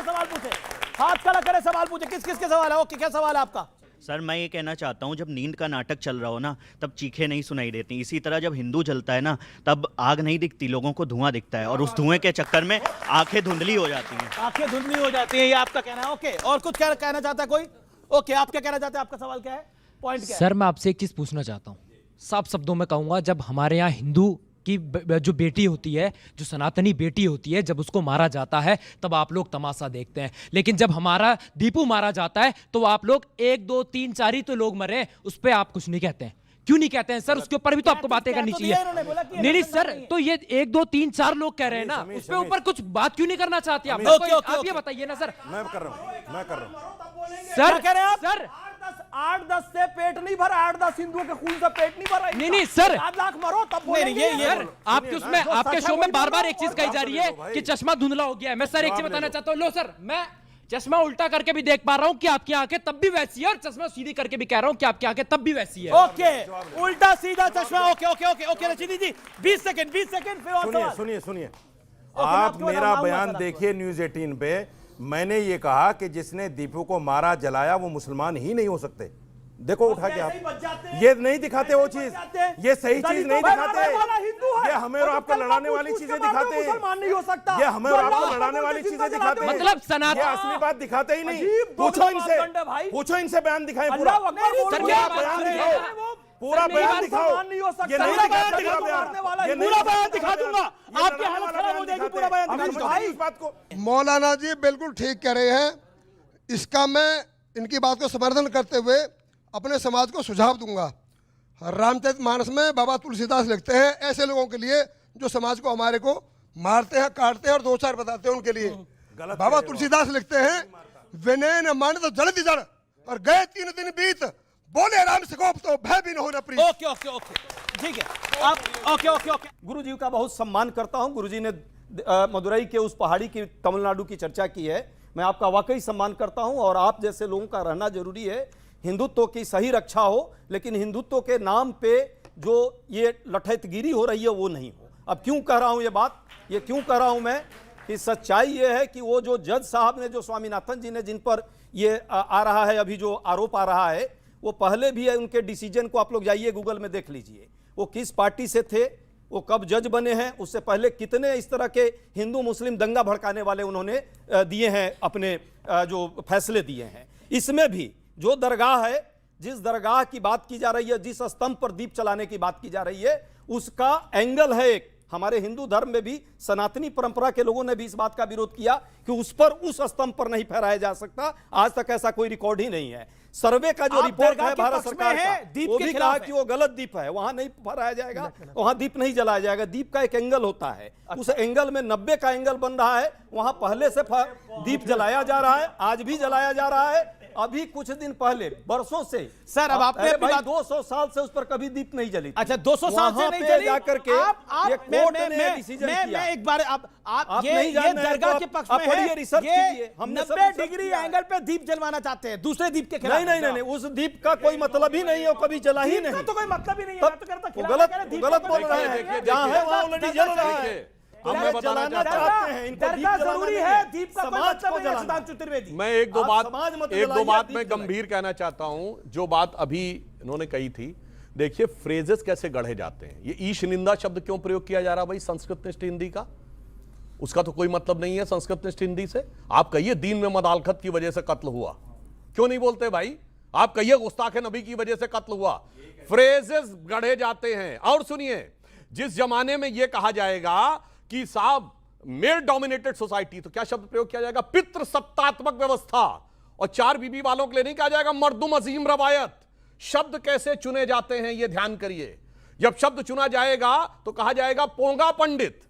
सवाल पूछे। किसके सवाल है? ओके, क्या सवाल है आपका? सर, मैं ये कहना चाहता हूँ, जब नींद का नाटक चल रहा हो ना, तब चीखें नहीं सुनाई देती। इसी तरह जब हिंदू जलता है ना, तब आग नहीं दिखती, लोगों को धुआं दिखता है, और उस धुएं के चक्कर में आंखें धुंधली हो जाती हैं। ये आपका कहना है। ओके, और कुछ क्या कहना चाहता है कोई? ओके, आप क्या कहना चाहते हैं? आपका सवाल क्या है? पॉइंट क्या है? सर, मैं आपसे एक चीज पूछना चाहता हूँ, साफ शब्दों में कहूंगा, जब हमारे यहाँ हिंदू की जो बेटी होती है, जो सनातनी बेटी होती है, जब उसको मारा जाता है तब आप लोग तमाशा देखते हैं, लेकिन जब हमारा दीपू मारा जाता है तो आप लोग 1 2 3 4 ही तो लोग मरे, उस पर आप कुछ नहीं कहते हैं। क्यों नहीं कहते हैं सर? उसके ऊपर भी तो आपको बातें करनी चाहिए। नहीं नहीं सर, तो ये 1 2 3 4 लोग कह रहे हैं ना, उस पे ऊपर कुछ बात क्यों नहीं करना चाहते आप? आप ये बताइए ना सर। मैं कर रहा हूँ सर कह रहे हैं आप? सर 8-10 से पेट नहीं भरा, 8-10 हिंदुओं के खून से पेट नहीं भरा। नहीं सर, 7 लाख मरो तब बोलेंगे। ये आपके उसमें, आपके शो में बार बार एक चीज कही जा रही है कि चश्मा धुंधला हो गया है। मैं सर एक चीज बताना चाहता हूँ। लो सर, मैं चश्मा उल्टा करके भी देख पा रहा हूं कि आपकी आंखें तब भी वैसी है, और चश्मा सीधी करके भी कह रहा हूं कि आपकी आंखें तब भी वैसी है। ओके, उल्टा सीधा चश्मा। Okay okay okay okay Rashidi ji 20 second फिर और सवाल। सुनिए आप मेरा बयान देखिए न्यूज़ 18 पे। मैंने ये कहा कि जिसने दीपू को मारा जलाया वो मुसलमान ही नहीं हो सकते। देखो उठा के आप ये नहीं दिखाते वो चीज, ये सही चीज नहीं दिखाते, ये हमें और आपको लड़ाने वाली चीजें दिखाते हैं। मुसलमान नहीं हो सकता, ये हमें और आपको लड़ाने वाली चीजें दिखाते हैं। मतलब सनातन, ये असली बात दिखाते ही नहीं। पूछो इनसे बयान दिखाएं, पूरा बयान दिखाओ, पूरा बयान दिखाओ। ये नहीं दिखाते पूरा बयान दिखा दूंगा, आपकी हालत खराब हो जाएगी। पूरा बयान दिखा इस बात को। मौलाना जी बिल्कुल ठीक कह रहे हैं। इसका मैं इनकी बात को समर्थन करते हुए अपने समाज को सुझाव दूंगा। रामचरितमानस में बाबा तुलसीदास लिखते हैं ऐसे लोगों के लिए जो समाज को हमारे को मारते हैं, काटते हैं और 2 4 बताते हैं उनके लिए। बाबा तुलसीदास लिखते हैं विनय न मान तो जड़ जड़ और गए 3 दिन बीत, बोले राम सकोप तो भय भी न हो न प्रीत। ओके ओके ओके ठीक है आप ओके ओके ओके। गुरु जी का बहुत सम्मान करता हूं। गुरु जी ने मदुरई के उस पहाड़ी की, तमिलनाडु की चर्चा की है। मैं आपका वाकई सम्मान करता हूं, और आप जैसे लोगों का रहना जरूरी है। हिंदुत्व की सही रक्षा हो, लेकिन हिंदुत्व के नाम पे जो ये लठैतगिरी हो रही है वो नहीं हो। अब क्यों कह रहा हूं ये बात, ये क्यों कह रहा हूं मैं कि सच्चाई ये है कि वो जो जज साहब ने, जो स्वामीनाथन जी ने, जिन पर ये आ रहा है अभी जो आरोप आ रहा है, वो पहले भी है। उनके डिसीजन को आप लोग जाइए गूगल में देख लीजिए, वो किस पार्टी से थे, वो कब जज बने हैं, उससे पहले कितने इस तरह के हिंदू मुस्लिम दंगा भड़काने वाले उन्होंने दिए हैं, अपने जो फैसले दिए हैं। इसमें भी जो दरगाह है, जिस दरगाह की बात की जा रही है, जिस स्तंभ पर दीप चलाने की बात की जा रही है, उसका एंगल है एक। हमारे हिंदू धर्म में भी सनातनी परंपरा के लोगों ने भी इस बात का विरोध किया कि उस पर, उस स्तंभ पर नहीं फहराया जा सकता। आज तक ऐसा कोई रिकॉर्ड ही नहीं है। सर्वे का जो रिपोर्ट है भारत सरकार का, वो भी कहा कि वो गलत दीप है, वहां नहीं फहराया जाएगा, वहां दीप नहीं जलाया जाएगा। दीप का एक एंगल होता है, उस एंगल में 90 का एंगल बन रहा है, वहां पहले से दीप जलाया जा रहा है, आज भी जलाया जा रहा है। अभी कुछ दिन पहले, बरसों से सर, अब आपने भाई 200 साल से उस पर कभी दीप नहीं जली। अच्छा 200 साल से नहीं जली, जाकर के ये कोर्ट ने डिसीजन किया। मैं एक बार आप नहीं ये दरगाह के पक्ष में है, रिसर्च कीजिए। हम 90 डिग्री एंगल पे दीप जलवाना चाहते हैं दूसरे दीप के खिलाफ। नहीं, उस दीप का कोई मतलब ही नहीं है, कभी जला ही नहीं। तो कोई मतलब ही नहीं है, तो कहता गलत बोल रहे हैं। जहां है वहां ऑलरेडी जल रहा है। मैं बताना चाहता हूं, जरूरी है दीप का कोई मतलब नहीं है। सुधांशु त्रिवेदी, मैं एक दो बात मैं गंभीर कहना चाहता हूं। जो बात अभी इन्होंने कही थी, देखिए फ्रेजेस कैसे गढ़े जाते हैं। ये ईश निंदा शब्द क्यों प्रयोग किया जा रहा भाई संस्कृतनिष्ठ हिंदी का? उसका तो कोई मतलब नहीं है संस्कृतनिष्ठ हिंदी से। आप कहिए दीन में मदालखत की वजह से कत्ल हुआ, क्यों नहीं बोलते भाई? आप कहिए गुस्ताखे नबी की वजह से कत्ल हुआ। फ्रेजेस गढ़े जाते हैं। और सुनिए, जिस जमाने में यह कहा जाएगा कि साहब मेल डोमिनेटेड सोसाइटी, तो क्या शब्द प्रयोग किया जाएगा? पितृ सत्तात्मक व्यवस्था। और 4 बीबी वालों के लिए नहीं कहा जाएगा मर्दुम अजीम रवायत। शब्द कैसे चुने जाते हैं ये ध्यान करिए। जब शब्द चुना जाएगा तो कहा जाएगा पोंगा पंडित,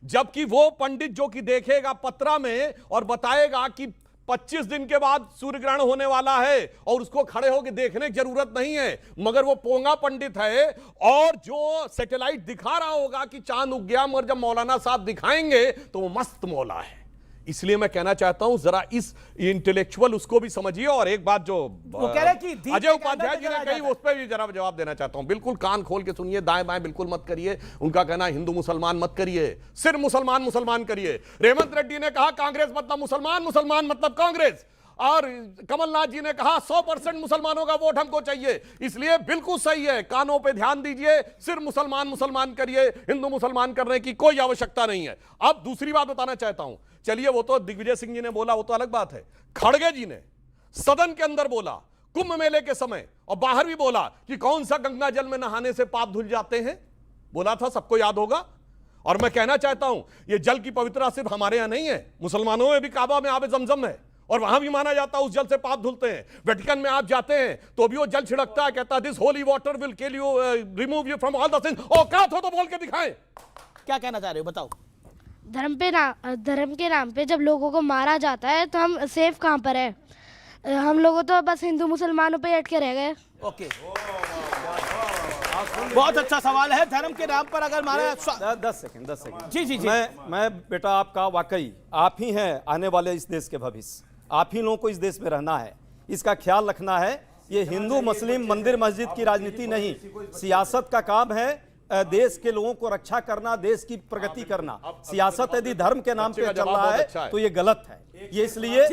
जबकि वो पंडित जो कि देखेगा पत्रा में और बताएगा कि 25 दिन के बाद सूर्य ग्रहण होने वाला है और उसको खड़े होकर देखने की जरूरत नहीं है, मगर वो पोंगा पंडित है। और जो सैटेलाइट दिखा रहा होगा कि चांद उग गया, मगर जब मौलाना साहब दिखाएंगे तो वो मस्त मौला है। इसलिए मैं कहना चाहता हूं जरा इस इंटेलेक्चुअल उसको भी समझिए। और एक बात जो अजय उपाध्याय जी ने कही उस पर भी जरा जवाब देना चाहता हूं। बिल्कुल कान खोल के सुनिए, दाएं बाएं बिल्कुल मत करिए। उनका कहना हिंदू मुसलमान मत करिए, सिर्फ मुसलमान मुसलमान करिए। रेवंत रेड्डी ने कहा कांग्रेस मतलब मुसलमान, मुसलमान मतलब कांग्रेस। और कमलनाथ जी ने कहा 100% मुसलमानों का वोट हमको चाहिए। इसलिए बिल्कुल सही है, कानों पे ध्यान दीजिए, सिर्फ मुसलमान मुसलमान करिए, हिंदू मुसलमान करने की कोई आवश्यकता नहीं है। अब दूसरी बात बताना चाहता हूं। चलिए वो तो दिग्विजय सिंह जी ने बोला, वो तो अलग बात है। खड़गे जी ने सदन के अंदर बोला, कुंभ मेले के समय, और बाहर भी बोला कि कौन सा गंगा जल में नहाने से पाप धुल जाते हैं, बोला था, सबको याद होगा। और मैं कहना चाहता हूं ये जल की पवित्रता सिर्फ हमारे यहां नहीं है, मुसलमानों में भी काबा में आबे जमजम है, और वहां भी माना जाता है उस जल से पाप धुलते हैं। वेटिकन में आप जाते हैं तो भी वो जल छिड़कता है, कहता है this holy water will kill you, remove you from all the sins. औकात हो तो बोल के दिखाएं। क्या कहना चाह रहे हो, बताओ। धर्म के नाम पे जब लोगों को मारा जाता है तो हम सेफ कहाँ पर है? हम लोगों तो बस हिंदू मुसलमानों पे अटके रह गए। ओके, बहुत अच्छा सवाल है। धर्म के नाम पर अगर मारा 10 सेकंड जी जी जी। मैं बेटा आपका वाकई आप ही हैं आने वाले इस देश के भविष्य। आप ही लोगों को इस देश में रहना है, इसका ख्याल रखना है। ये हिंदू मुस्लिम मंदिर मस्जिद की राजनीति नहीं, सियासत का काम है। देश के लोगों को रक्षा करना, देश की प्रगति करना। सियासत यदि धर्म के नाम पे चल रहा है तो ये गलत है। ये इसलिए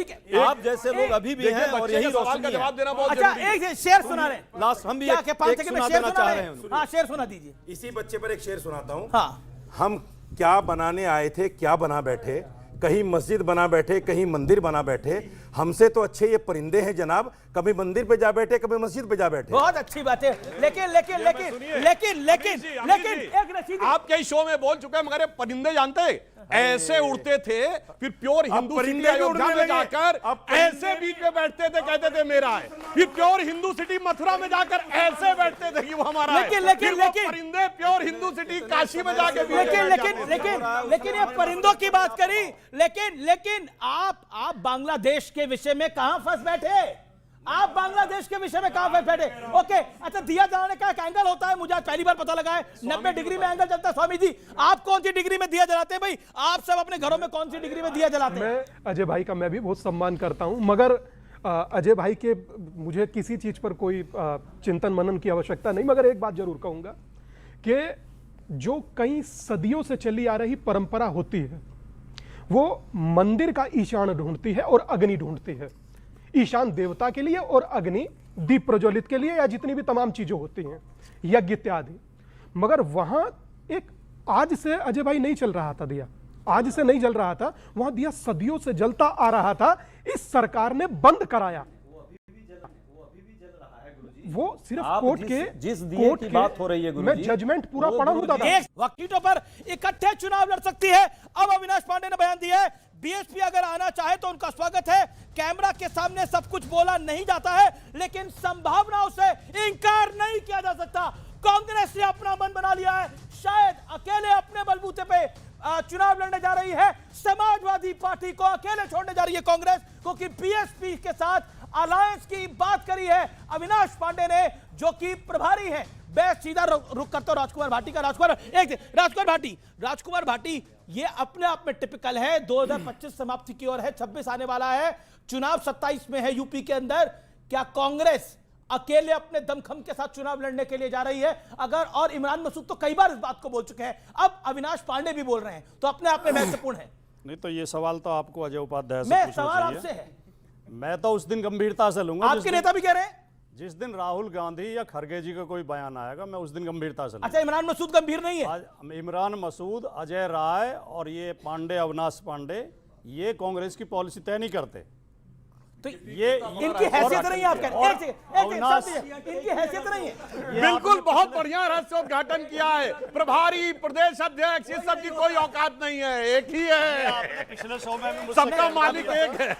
आप जैसे लोग अभी भी हैं और यही रोशनी है। अच्छा, एक शेर सुना रहे लास्ट, हम भी एक सुना चाह रहे हैं। हाँ, शेर सुना दीजिए। इसी बच्चे पर एक शेर सुनाता हूँ। हाँ, हम क्या बनाने आए थे, क्या बना बैठे, कहीं मस्जिद बना बैठे, कहीं मंदिर बना बैठे। हमसे तो अच्छे ये परिंदे हैं जनाब, कभी मंदिर पे जा बैठे, कभी मस्जिद पे जा बैठे। बहुत अच्छी बात है। लेकिन एक रशीद, आप कई शो में बोल चुके हैं, मगर ये परिंदे जानते हैं ऐसे उड़ते थे, फिर प्योर हिंदू सिटी अयोध्या में जाकर ऐसे बीच में बैठते थे, कहते थे मेरा है। फिर प्योर हिंदू सिटी मथुरा में जाकर ऐसे बैठते थे कि वो हमारा है। लेकिन परिंदे प्योर हिंदू सिटी काशी में जाके लेकिन ये परिंदों की बात करी। लेकिन आप बांग्लादेश के विषय में कहां फंस बैठे? आप बांग्लादेश के विषय में कहां फंस बैठे? ओके, अच्छा, दिया जलाने का एक एंगल होता है, मुझे आज पहली बार पता लगा है। 90 डिग्री में एंगल चलता है। स्वामी जी, आप कौन सी डिग्री में दिया जलाते हैं भाई? आप सब अपने घरों में कौन सी डिग्री में दिया जलाते हैं? मैं अजय भाई का मैं भी बहुत सम्मान करता हूं, मगर अजय भाई के मुझे किसी चीज पर कोई चिंतन मनन की आवश्यकता नहीं। मगर एक बात जरूर कहूंगा कि जो कई सदियों से चली आ रही परंपरा होती है, वो मंदिर का ईशान ढूंढती है और अग्नि ढूंढती है। ईशान देवता के लिए और अग्नि दीप प्रज्वलित के लिए, या जितनी भी तमाम चीजें होती हैं, यज्ञ इत्यादि। मगर वहां एक आज से अजय भाई नहीं चल रहा था दिया, आज से नहीं जल रहा था, वहां दिया सदियों से जलता आ रहा था। इस सरकार ने बंद कराया। वो सिर्फ कोर्ट के जिस दिए की बात हो रही है गुरुजी, मैं जजमेंट पूरा पढ़ा हूं दादा। वकीलों पर इकट्ठे चुनाव लड़ सकती है। अब अविनाश पांडे ने बयान दिया है, बीएसपी अगर आना चाहे तो उनका स्वागत है। कैमरा के सामने सब कुछ बोला नहीं जाता है, लेकिन संभावनाओं से इनकार नहीं किया जा सकता। कांग्रेस ने अपना मन बना लिया है, शायद अकेले अपने बलबूते पे चुनाव लड़ने जा रही है। समाजवादी पार्टी को अकेले छोड़ने जा रही है कांग्रेस, क्योंकि बीएसपी के साथ अलायंस की बात करी है अविनाश पांडे ने, जो कि प्रभारी है। मैं सीधा रुक करता हूं राजकुमार भाटी का। राजकुमार भाटी, ये अपने आप में टिपिकल है। 2025 समाप्ति की ओर है, 26 आने वाला है, चुनाव 27 में है यूपी के अंदर। क्या कांग्रेस अकेले अपने दमखम के साथ चुनाव लड़ने के लिए जा रही है? अगर, और इमरान मसूद तो कई बार इस बात को बोल चुके हैं, अब अविनाश पांडे भी बोल रहे हैं, तो अपने आप में महत्वपूर्ण है। नहीं तो ये सवाल तो आपको अजय उपाध्याय से मैं पूछना सवाल चाहिए। आपसे है, मैं तो उस दिन गंभीरता से लूंगा। आपके नेता भी कह रहे हैं जिस दिन राहुल गांधी या खड़गे जी का कोई बयान आएगा, मैं उस दिन गंभीरता से लूंगा। अच्छा, इमरान मसूद गंभीर नहीं है? आज इमरान मसूद, अजय राय और ये पांडे, अविनाश पांडे, ये कांग्रेस की पॉलिसी तय नहीं करते। तो ये इनकी हैसियत नहीं है। आप इनकी हैसियत नहीं है। बिल्कुल, बहुत बढ़िया रहस्योद्घाटन किया है। प्रभारी, प्रदेश अध्यक्ष, इस सब की कोई औकात नहीं है, एक ही है। पिछले शो में सबका मालिक एक है।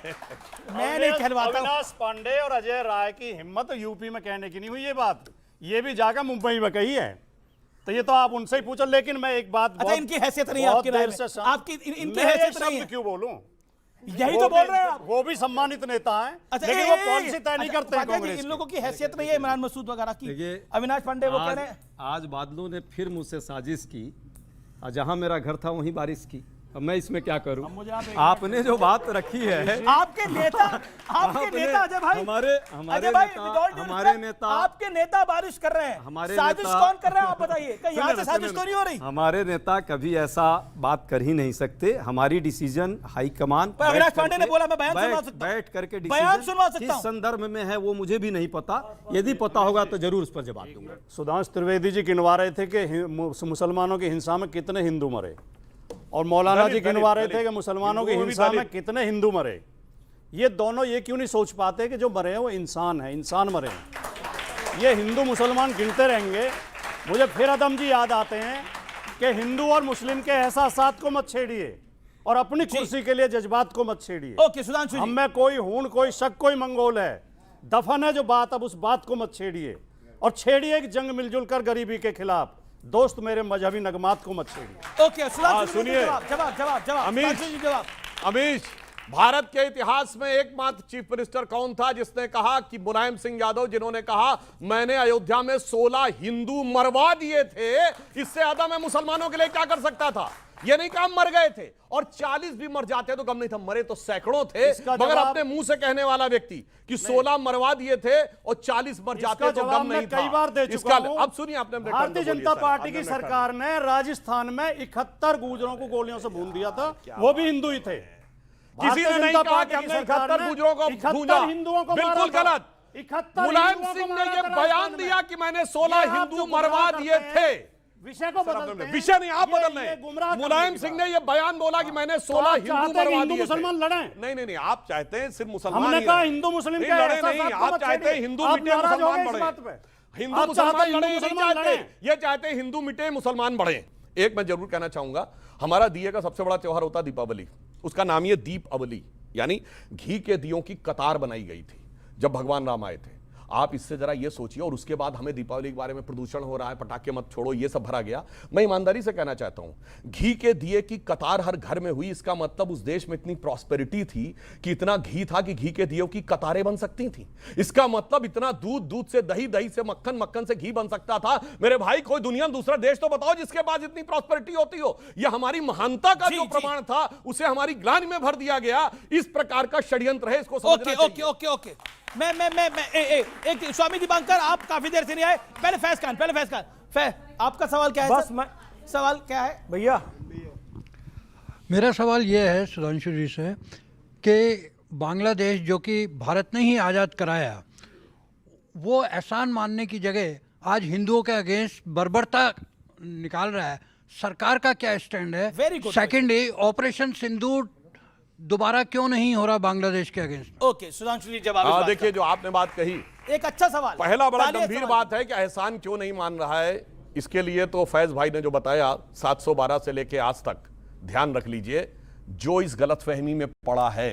मैं नहीं कहलवाता। अविनाश पांडे और अजय राय की हिम्मत यूपी में कहने की नहीं हुई ये बात, ये भी जाकर मुंबई में कही है। तो ये तो आप उनसे ही पूछो। लेकिन मैं एक बात, अच्छा, इनकी हैसियत नहीं है आपकी राय में? आपकी इनकी हैसियत नहीं है, क्यों बोलूं? यही तो बोल रहे हैं आप। वो भी सम्मानित नेता हैं, अच्छा, लेकिन वो पॉलिसी तय नहीं करते हैं कांग्रेस की। इन लोगों की हैसियत नहीं है इमरान मसूद वगैरह की। अविनाश पांडे वो कह रहे हैं, आज बादलों ने फिर मुझसे साजिश की, जहां मेरा घर था वहीं बारिश की। अब मैं इसमें क्या करूं? आपने जो बात रखी है, आपके नेता अजय भाई, हमारे नेता आपके नेता बारिश कर रहे हैं, हमारे साजिश कौन कर रहे हैं आप बताइए? कहीं यहाँ से साजिश तो नहीं हो रही? हमारे नेता कभी ऐसा बात कर ही नहीं सकते। हमारी डिसीजन हाईकमान, अविनाश पांडे ने बोला मैं बयान सुनवा सकता हूं, बैठ करके बयान सुनवा सकता हूं। किस संदर्भ में है वो मुझे भी नहीं पता, यदि पता होगा तो जरूर उस पर जवाब दूंगा। सुधांशु त्रिवेदी जी गिनवा रहे थे कि मुसलमानों की हिंसा में कितने हिंदू मरे, और मौलाना जी गिनवा रहे थे कि मुसलमानों की हिंसा में कितने हिंदू मरे। ये दोनों ये क्यों नहीं सोच पाते कि जो मरे हैं वो इंसान है, इंसान मरे हैं। ये हिंदू मुसलमान गिनते रहेंगे। मुझे फिर अदम जी याद आते हैं कि हिंदू और मुस्लिम के एहसासात को मत छेड़िए और अपनी कुर्सी के लिए जज्बात को मत छेड़िए। ओके सुधांशु जी। हम में कोई हूण, कोई शक, कोई मंगोल है, दफन है जो बात, अब उस बात को मत छेड़िए और छेड़िए कि जंग मिलजुल कर गरीबी के खिलाफ। दोस्त मेरे मजहबी नगमात को मत छेड़िए। ओके सुधांशु, सुनिए, जवाब। अमीश, भारत के इतिहास में एकमात्र चीफ मिनिस्टर कौन था जिसने कहा कि मुलायम सिंह यादव, जिन्होंने कहा मैंने अयोध्या में 16 हिंदू मरवा दिए थे, इससे ज्यादा मैं मुसलमानों के लिए क्या कर सकता था? ये नहीं कहा मर गए थे, और 40 भी मर जाते तो गम नहीं था, मरे तो सैकड़ों थे, मगर अपने मुंह से कहने वाला व्यक्ति कि 16 मरवा दिए थे और 40 मर जाते तो गम नहीं था। कई बार दे चुका हूं। अब सुनिए, आपने भारतीय जनता पार्टी की सरकार ने राजस्थान में 71 गुर्जरों को गोलियों से भून दिया था, वो भी हिंदू ही थे। किसी ने नहीं कहा कि हमने 71 गुर्जरों को भूना, हिंदुओं को बिल्कुल गलत। 71 मुलायम सिंह ने यह बयान दिया कि मैंने 16 हिंदू मरवा दिए थे। विषय को बदलते हैं। विषय नहीं, आप बदल रहे हैं। मुलायम सिंह ने यह बयान बोला कि मैंने 16 हिंदू मरवा दिए थे। मुसलमान लड़े? नहीं, आप चाहते हैं सिर्फ मुसलमान। हमने कहा हिंदू मुस्लिम के लड़े नहीं, आप चाहते हैं हिंदू मिटे मुसलमान बढ़े। हिंदू मुसलमान लड़े नहीं चाहते, ये चाहते हैं हिंदू मिटे मुसलमान बढ़े। एक मैं जरूर कहना चाहूंगा, हमारा दिए का सबसे बड़ा त्योहार होता है दीपावली, उसका नाम ही दीपावली, यानी घी के दियों की कतार बनाई गई थी जब भगवान राम आए थे। आप इससे जरा ये सोचिए, और उसके बाद हमें दीपावली के बारे में प्रदूषण हो रहा है, पटाखे मत छोड़ो, ये सब भरा गया। मैं ईमानदारी से कहना चाहता हूं, घी के दिए की कतार हर घर में हुई, इसका मतलब उस देश में इतनी प्रॉस्पेरिटी थी कि इतना घी था कि घी के दियों की कतारें बन सकती थी। इसका मतलब इतना दूध, दूध से दही, दही से मक्खन, मक्खन से घी बन सकता था। मेरे भाई, कोई दुनिया में दूसरा देश तो बताओ जिसके पास इतनी प्रॉस्पेरिटी होती हो। यह हमारी महानता का जो प्रमाण था, उसे हमारी ग्लानि में भर दिया गया। इस प्रकार का षड्यंत्र है, इसको समझना चाहिए। ओके। मैं एक स्वामी दीपांकर, आप काफी देर से नहीं आए। पहले फैज खान, आपका सवाल क्या है? बस मैं सवाल क्या है भैया? मेरा सवाल ये है सुधांशु जी से कि बांग्लादेश जो कि भारत ने ही आज़ाद कराया, वो एहसान मानने की जगह आज हिंदुओं के अगेंस्ट बर्बरता निकाल रहा है। सरकार का क्या स्टैंड है? सेकेंडली, ऑपरेशन सिंदूर दोबारा क्यों नहीं हो रहा बांग्लादेश के अगेंस्ट? ओके सुधांशु जी, जवाब। देखिए, जो आपने बात कही, एक अच्छा सवाल, पहला बड़ा गंभीर बात है कि एहसान क्यों नहीं मान रहा है। इसके लिए तो फैज भाई ने जो बताया 712 से लेके आज तक, ध्यान रख लीजिए, जो इस गलतफहमी में पड़ा है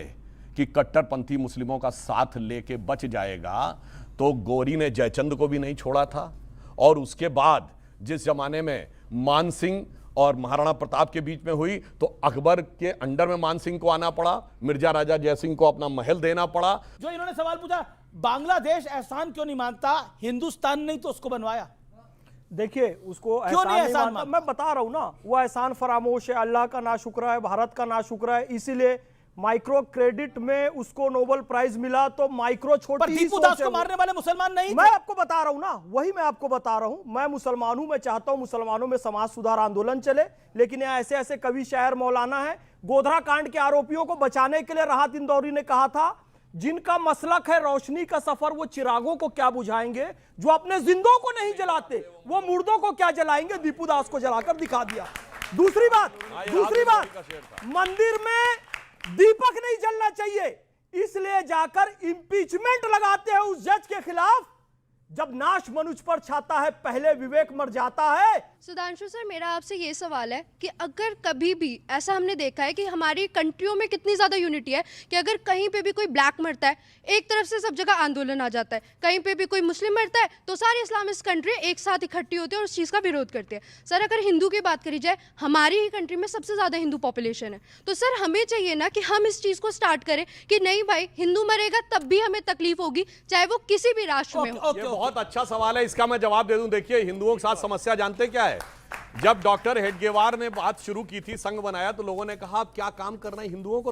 कि कट्टरपंथी मुस्लिमों का साथ लेके बच जाएगा, तो गोरी ने जयचंद को भी नहीं छोड़ा था। और उसके बाद जिस जमाने में मान सिंह और महाराणा प्रताप के बीच में हुई, तो अकबर के अंडर में मान सिंह को आना पड़ा, मिर्जा राजा जयसिंह को अपना महल देना पड़ा। जो इन्होंने सवाल पूछा, बांग्लादेश एहसान क्यों नहीं मानता, हिंदुस्तान नहीं तो उसको बनवाया। देखिए, उसको एहसान नहीं मानता, मैं बता रहा हूं ना, वो एहसान फरामोश है, अल्लाह का नाशुक्र है, भारत का नाशुक्र है, इसीलिए माइक्रो क्रेडिट में उसको नोबेल प्राइज मिला। तो माइक्रो छोटी ही दीपू दास को मारने वाले मुसलमान नहीं थे। मैं आपको बता रहा हूं ना, वही मैं आपको बता रहा हूं। मैं मुसलमान हूं, मैं चाहता हूं मुसलमानों में समाज सुधार आंदोलन चले, लेकिन यहाँ ऐसे ऐसे कवि शायर मौलाना है। गोधरा कांड के आरोपियों को बचाने के लिए राहत इंदौरी ने कहा था, जिनका मसलक है रोशनी का सफर, वो चिरागों को क्या बुझाएंगे, जो अपने जिंदों को नहीं जलाते वो मुर्दों को क्या जलाएंगे। दीपू दास को जलाकर दिखा दिया। दूसरी बात, मंदिर में दीपक नहीं जलना चाहिए, इसलिए जाकर इंपीचमेंट लगाते हैं उस जज के खिलाफ। जब नाश मनुष्य पर छाता है, पहले विवेक मर जाता है। सुधांशु सर, मेरा आपसे ये सवाल है कि अगर कभी भी ऐसा हमने देखा है कि हमारी कंट्रियों में कितनी ज़्यादा यूनिटी है कि अगर कहीं पे भी कोई ब्लैक मरता है, एक तरफ से सब जगह आंदोलन आ जाता है, कहीं पे भी कोई मुस्लिम मरता है तो सारी इस्लामिस्ट कंट्री एक साथ इकट्ठी होती है और उस चीज़ का विरोध करते हैं। सर, अगर हिंदू की बात करी जाए, हमारी ही कंट्री में सबसे ज़्यादा हिंदू पॉपुलेशन है, तो सर हमें चाहिए ना कि हम इस चीज़ को स्टार्ट करें कि नहीं भाई, हिंदू मरेगा तब भी हमें तकलीफ होगी, चाहे वो किसी भी राष्ट्र में हो। बहुत अच्छा सवाल है, इसका मैं जवाब दे दूं। देखिए, हिंदुओं के साथ समस्या जानते क्या है? जब डॉक्टर हेडगेवार ने बात शुरू की थी, संघ बनाया, तो लोगों ने कहा आप क्या काम करना है, हिंदुओं को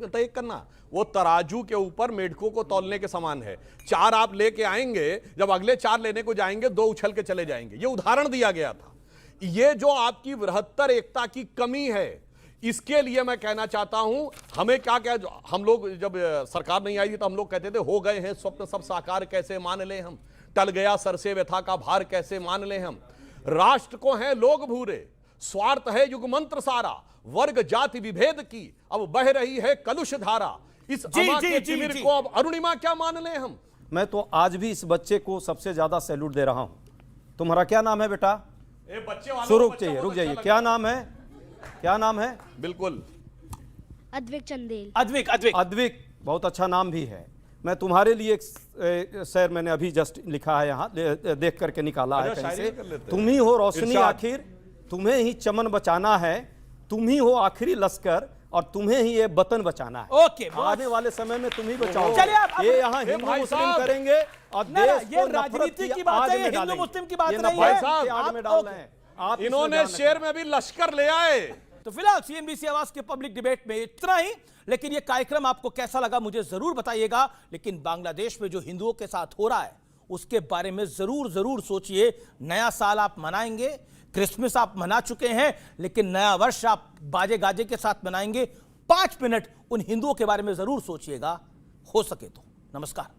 तय करना, वो तराजू के ऊपर मेढकों को तौलने के समान है। 4 आप लेके आएंगे, जब अगले 4 लेने को जाएंगे 2 उछल के चले जाएंगे। ये उदाहरण दिया गया था। ये जो आपकी बृहत्तर एकता की कमी है, इसके लिए मैं कहना चाहता हूं, हमें क्या हम लोग जब सरकार नहीं आई थी तो हम लोग कहते थे हो गए हैं स्वप्न सब साकार, कैसे मान ले हम, टल गया सर से व्यथा का भार, कैसे मान ले हम। राष्ट्र को हैं लोग भूरे, स्वार्थ है युग मंत्र सारा, वर्ग जाति विभेद की अब बह रही है कलुष धारा, इस अमा के तिमिर को अब अरुणिमा क्या मान ले हम। मैं तो आज भी इस बच्चे को सबसे ज्यादा सैल्यूट दे रहा हूं। तुम्हारा क्या नाम है बेटा? बच्चे रुक जाइए, क्या नाम है? क्या नाम है? बिल्कुल, अद्विक चंदेल। अद्विक अद्विक अद्विक बहुत अच्छा नाम भी है। मैं तुम्हारे लिए एक शेर मैंने अभी जस्ट लिखा है, यहाँ देख करके निकाला है कहीं से। तुम ही हो रोशनी आखिर, तुम्हें ही चमन बचाना है, तुम ही हो आखिरी लश्कर और तुम्हें ही ये वतन बचाना है। ओके, आने वाले समय में तुम ही बचाओ। चलिए आप ये यहाँ हिंदू मुस्लिम करेंगे और देश ये राजनीति की बात है, ये हिंदू मुस्लिम की बात नहीं भाई है। साहब आग में डाल रहे हैं आप। इन्होंने शेर में भी लश्कर ले आए। तो फिलहाल सीएनबीसी आवाज के पब्लिक डिबेट में इतना ही। लेकिन ये कार्यक्रम आपको कैसा लगा मुझे जरूर बताइएगा। लेकिन बांग्लादेश में जो हिंदुओं के साथ हो रहा है उसके बारे में जरूर सोचिए। नया साल आप मनाएंगे, क्रिसमस आप मना चुके हैं, लेकिन नया वर्ष आप बाजे गाजे के साथ मनाएंगे। 5 मिनट उन हिंदुओं के बारे में जरूर सोचिएगा, हो सके तो। नमस्कार।